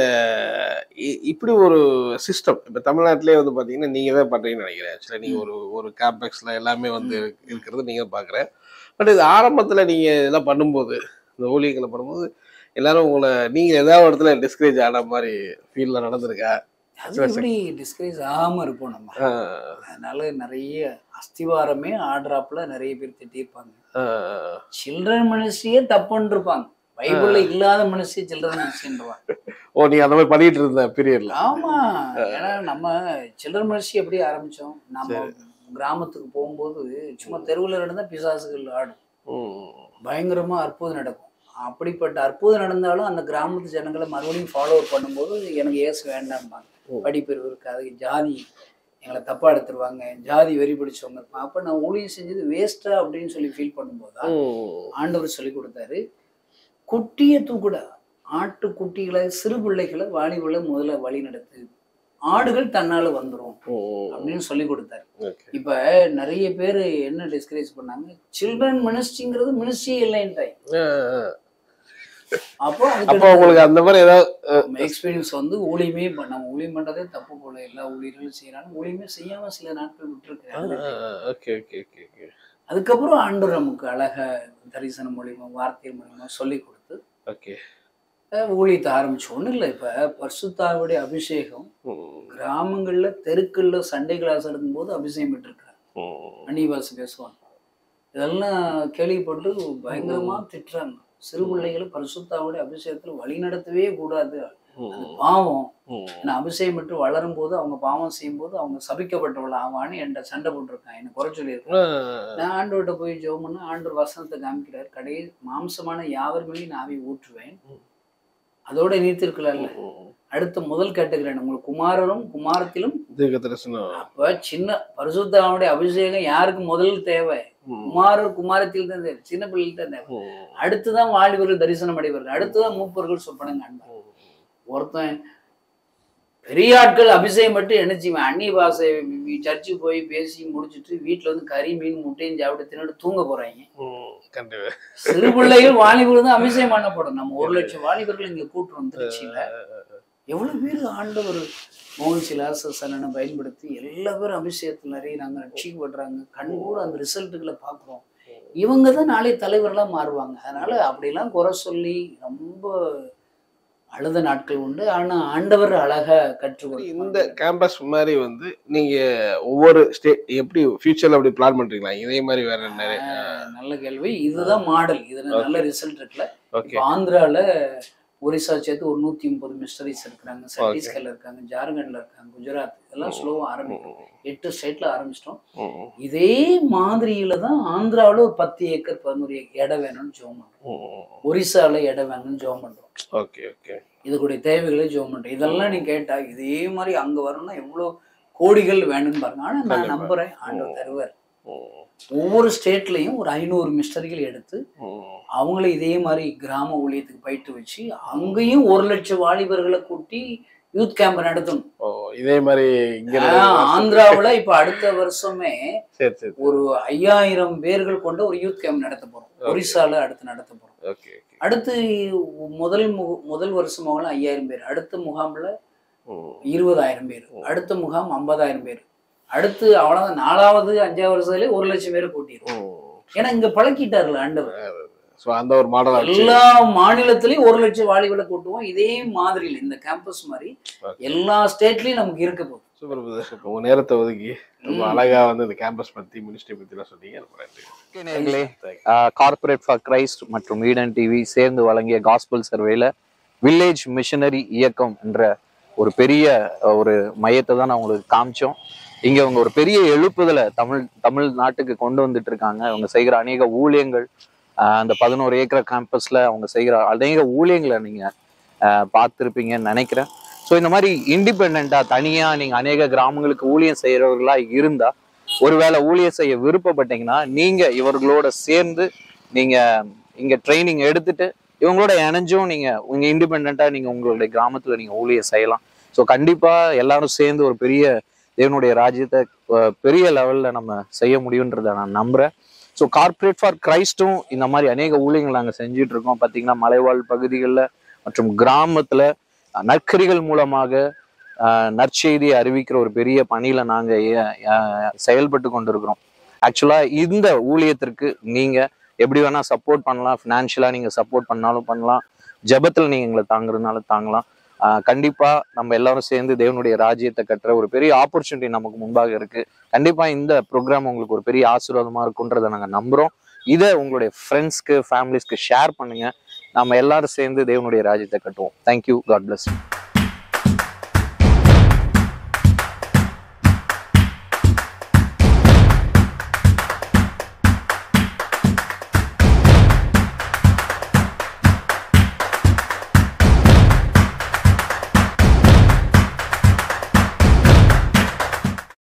A: இப்படி ஒரு சிஸ்டம் இப்போ தமிழ்நாட்டிலே வந்து பார்த்தீங்கன்னா நீங்கள் தான் பண்ணுறீங்கன்னு நினைக்கிறேன். ஆக்சுவலாக நீங்கள் ஒரு கேம்பெக்ஸில் எல்லாமே வந்து இருக்கிறது நீங்கள் தான் பார்க்குறேன். பட் இது ஆரம்பத்தில் நீங்கள் இதெல்லாம் பண்ணும்போது, இந்த ஊழியர்களை பண்ணும்போது எல்லாரும் உங்களை நீங்கள் ஏதாவது இடத்துல டிஸ்கரேஜ் ஆன மாதிரி ஃபீல்டில் நடந்திருக்கா?
F: அது எப்படி டிஸ்கரேஜ் ஆகாம இருப்போம் நம்ம. அதனால நிறைய அஸ்திவாரமே ஆடுறாப்புல நிறைய பேர் திட்டிருப்பாங்க. சில்ட்ரன் மினிஸ்ட்ரியே தப்புன்னு இருப்பாங்க. பைபிள்ல இல்லாத மினிஸ்ட்ரி சில்ட்ரன் மினிஸ்ட்ரின்றாங்க.
A: நீங்க அந்த மாதிரி பண்ணிட்டு இருந்த பீரியட்ல?
F: ஆமா. ஏன்னா நம்ம சில்ட்ரன் மினிஸ்ட்ரி எப்படி ஆரம்பிச்சோம், நம்ம கிராமத்துக்கு போகும்போது சும்மா தெருவில் இருந்தா பிசாசுகள் ஆடும், பயங்கரமா அற்புதம் நடக்கும். அப்படிப்பட்ட அற்புதம் நடந்தாலும் அந்த கிராமத்து ஜனங்களை மறுபடியும் ஃபாலோ பண்ணும்போது எனக்கு ஏசு வேண்டாம்பாங்க, படிப்பறிவு இருக்காது, ஜாதி எங்களை தப்பா எடுத்துருவாங்க, ஜாதி வெறி பிடிச்சவங்க. அப்ப நான் ஊழியம் செஞ்சது வேஸ்டா அப்படின்னு சொல்லி ஃபீல் பண்ணும்போதுதான் ஆண்டவர் சொல்லி கொடுத்தாரு, குட்டியை தூக்குட, ஆட்டு குட்டிகளை சிறு பிள்ளைகளை வாலிபுள்ள முதல்ல வழி நடத்து, ஆடுகள் தன்னால வந்துடும் அப்படின்னு சொல்லி கொடுத்தாரு. இப்ப நிறைய பேர் என்ன டிஸ்கரேஜ் பண்ணாங்க, சில்ட்ரன் மினிஸ்ட்ரிங்கிறது மினிஸ்ட்ரி இல்லைன்ட்டாய். அப்போ
A: உங்களுக்கு அந்த மாதிரி ஏதாவது
F: எக்ஸ்பீரியன்ஸ் வந்து ஊழியமே நம்ம ஊழியம் பண்றதே தப்பு போல, எல்லா ஊழியர்களும் செய்யறாங்க, ஊழியமே செய்யாம சில நாட்கள் விட்டுருக்காங்க. அதுக்கப்புறம் ஆண்டவர் நமக்கு அழகா தரிசனம் மூலியமா வார்த்தை மூலியமா சொல்லி கொடுத்து ஊழியத்தை ஆரம்பிச்சோம். ஒன்றும் இல்லை, இப்ப பரிசுத்தாவுடைய அபிஷேகம் கிராமங்கள்ல தெருக்கள்ல சண்டே கிளாஸ் எடுக்கும் போது அபிஷேகம் பெற்றிருக்காங்க, அன்னிவாசி பேசுவாங்க, இதெல்லாம் கேள்விப்பட்டு பயங்கரமா திட்டுறாங்க. சிறு பிள்ளைகளை பரிசுத்தாவுடைய அபிஷேகத்துல வழி நடத்தவே கூடாது, அது பாவம். ஏன்னா அபிஷேகம் பெற்று வளரும் போது அவங்க பாவம் செய்யும் போது அவங்க சபிக்கப்பட்டவள் ஆவான்னு என்கிட்ட சண்டை போட்டிருக்கான், என்ன குறை சொல்லியிருக்கேன். நான் ஆண்டவர்கிட்ட போய் ஜெபம் பண்ண ஆண்டவர் வசனத்தை காமிக்கிறார், கடையை மாம்சமான யாவர் மேலேயும் நாவை ஊற்றுவேன், அதோட நீத்திருக்கல. அடுத்த முதல் கேட்டகரி உங்களுக்கு குமாரரும் குமாரத்திலும். அப்ப சின்ன பரிசுத்தாவுடைய அபிஷேகம் யாருக்கு முதல் தேவை? குமாரர் குமாரத்தில் தான் தேவை, சின்ன பிள்ளைகள் தான் தேவை. அடுத்துதான் வாலிபர்கள் தரிசனம் அடைவார்கள், அடுத்துதான் மூப்பர்கள் சொப்பனம் காண்பார். ஒருத்தன் பெரிய ஆட்கள் அபிஷேகம் மட்டும் என்ன செய்வேன், அந்நிய பாஷை சர்ச்சுக்கு போய் பேசி முடிச்சுட்டு வீட்டுல வந்து கறி மீன் முட்டையும் சாப்பிட்டு தின்னு தூங்க போறாங்க. சிறு பிள்ளைகள் வாலிபர்கள் தான் அபிஷேகம் பண்ணப்படும். நம்ம 1 லட்சம் வாலிபர்கள் இங்க கூட்டுறோம் திருச்சியில. எவ்வளவு பேர் ஆண்டவர் மோகன் சிலாசனை பயன்படுத்தி எல்லா பேரும் அபிஷேகத்தில் நிறையிறாங்க, ரட்சிக்கப்படுறாங்க, கண் கூட அந்த ரிசல்ட்டுகளை பார்க்குறோம். இவங்க தான் நாளை தலைவர்களாக மாறுவாங்க. அதனால அப்படிலாம் குறை சொல்லி ரொம்ப அழுத நாட்கள் உண்டு. ஆனா ஆண்டவர் அழகா கற்றுக்கொடு.
A: இந்த கேம்பஸ் மாதிரி வந்து நீங்க ஒவ்வொரு ஸ்டேட் எப்படி ஃபியூச்சர்ல அப்படி பிளான் பண்றீங்களா? இதே மாதிரி வேற நிறைய
F: நல்ல கேள்வி. இதுதான் மாடல், இதுல நல்ல ரிசல்ட் இருக்குல்ல. ஆந்திரால ஒரிசா சேர்த்து ஒரு 130 மிஸ்டரிஸ் இருக்கிறாங்க, சத்தீஸ்கர்ல இருக்காங்க, ஜார்க்கண்ட்ல இருக்காங்க, குஜராத், இதெல்லாம் ஸ்லோவா ஆரம்பிக்கும். 8 ஸ்டேட்ல ஆரம்பிச்சிட்டோம். இதே மாதிரியில தான் ஆந்திராவில ஒரு 10 ஏக்கர் 11 இடம் வேணும்னு ஜோம் பண்றோம், ஒரிசால இடம் வேணும்னு ஜோம் பண்றோம். இதுக்குடைய தேவைகளை ஜோம் பண்றோம். இதெல்லாம் நீ கேட்டா இதே மாதிரி அங்க வரணும்னா எவ்வளவு கோடிகள் வேணும்னு பாருங்க. ஆனா நான் நம்புறேன் ஆண்டவர் தருவார். ஒவ்வொரு ஸ்டேட்லயும் ஒரு 500 மிஸ்டரிகள் எடுத்து அவங்கள இதே மாதிரி கிராம ஊழியத்துக்கு பயிற்று வச்சு அங்கேயும் 1 லட்சம் வாலிபர்களை கூட்டி யூத் கேம்ப் நடத்தணும்.
A: இதே மாதிரி
F: ஆந்திராவுல இப்ப அடுத்த வருஷமே ஒரு 5000 பேர்கள் கொண்ட ஒரு யூத் கேம்ப் நடத்த போறோம். ஒரிசால அடுத்து நடத்த போறோம். அடுத்து முதல் வருஷமாக 5000 பேர், அடுத்த முகாம்ல 20000 பேர், அடுத்த முகாம் 50000 பேர், அடுத்து அவ்வளவுதான் 4வது 5வது வருஷத்துலயே 1 லட்சம் பேரை கூட்டிடுவோம். ஏன்னா இங்க பழக்கிட்டாருல ஆண்டவர்.
A: அந்த ஒரு மாடல்
F: எல்லா மாநிலத்திலயும் 1 லட்சம் வாலிபர்களை கூட்டுவோம். இதே மாதிரில இந்த கேம்பஸ் மாதிரி எல்லா ஸ்டேட்லயும் நமக்கு இருக்க போகுது.
A: சூப்பர் பிரதர், உங்க நேரத்தை ஒதுக்கி ரொம்ப அழகா வந்து இந்த கேம்பஸ் பத்தி மினிஸ்ட்ரி பத்தி எல்லாம் சொன்னீங்க.
C: கார்ப்பரேட் ஃபார் கிரைஸ்ட் மற்றும் ஈடன் டிவி சேர்ந்து வழங்கிய காஸ்பல் சர்வேல வில்லேஜ் மிஷனரி இயக்கம் என்ற ஒரு பெரிய ஒரு மையத்தை தான் நான் உங்களுக்கு காமிச்சோம். இங்க அவங்க ஒரு பெரிய எழுப்புதலை தமிழ்நாட்டுக்கு கொண்டு வந்துட்டு இருக்காங்க. அவங்க செய்கிற அநேக ஊழியங்கள், அந்த 11 ஏக்கர் கேம்பஸ்ல அவங்க செய்கிற அநேக ஊழியங்களை நீங்க பார்த்துருப்பீங்கன்னு நினைக்கிறேன். ஸோ இந்த மாதிரி இண்டிபெண்டா தனியா நீங்க அநேக கிராமங்களுக்கு ஊழியம் செய்யறவர்களா இருந்தா, ஒருவேளை ஊழியம் செய்ய விருப்பப்பட்டீங்கன்னா நீங்க இவர்களோட சேர்ந்து நீங்க இங்க ட்ரைனிங் எடுத்துட்டு இவங்களோட இணைஞ்சும் நீங்க இண்டிபெண்டா நீங்க உங்களுடைய கிராமத்துல நீங்க ஊழியம் செய்யலாம். ஸோ கண்டிப்பா எல்லாரும் சேர்ந்து ஒரு பெரிய தேவனுடைய ராஜ்யத்தை பெரிய லெவல்ல நம்ம செய்ய முடியுன்றதை நான் நம்புறேன். ஸோ கார்ப்பரேட் ஃபார் கிரைஸ்டும் இந்த மாதிரி அநேக ஊழியங்கள் நாங்கள் செஞ்சுட்டு இருக்கோம். பார்த்தீங்கன்னா மலைவாழ் பகுதிகளில் மற்றும் கிராமத்துல நற்கரிகள் மூலமாக நற்செய்தியை அறிவிக்கிற ஒரு பெரிய பணியில நாங்க செயல்பட்டு கொண்டிருக்கிறோம். ஆக்சுவலா இந்த ஊழியத்திற்கு நீங்க எப்படி வேணா சப்போர்ட் பண்ணலாம். ஃபினான்ஷியலா நீங்க சப்போர்ட் பண்ணாலும் பண்ணலாம், ஜெபத்துல நீங்க எங்களை தாங்குறதுனால தாங்கலாம். கண்டிப்பா நம்ம எல்லாரும் சேர்ந்து தேவனுடைய ராஜ்யத்தை கட்டுற ஒரு பெரிய ஆப்பர்ச்சுனிட்டி நமக்கு முன்பாக இருக்கு. கண்டிப்பா இந்த ப்ரோக்ராம் உங்களுக்கு ஒரு பெரிய ஆசீர்வாதமா இருக்குன்றதை நாங்க நம்புறோம். இதை உங்களுடைய ஃப்ரெண்ட்ஸ்க்கு ஃபேமிலிஸ்க்கு ஷேர் பண்ணுங்க. நம்ம எல்லாரும் சேர்ந்து தேவனுடைய ராஜ்யத்தை கட்டுவோம். தேங்க்யூ. God plus.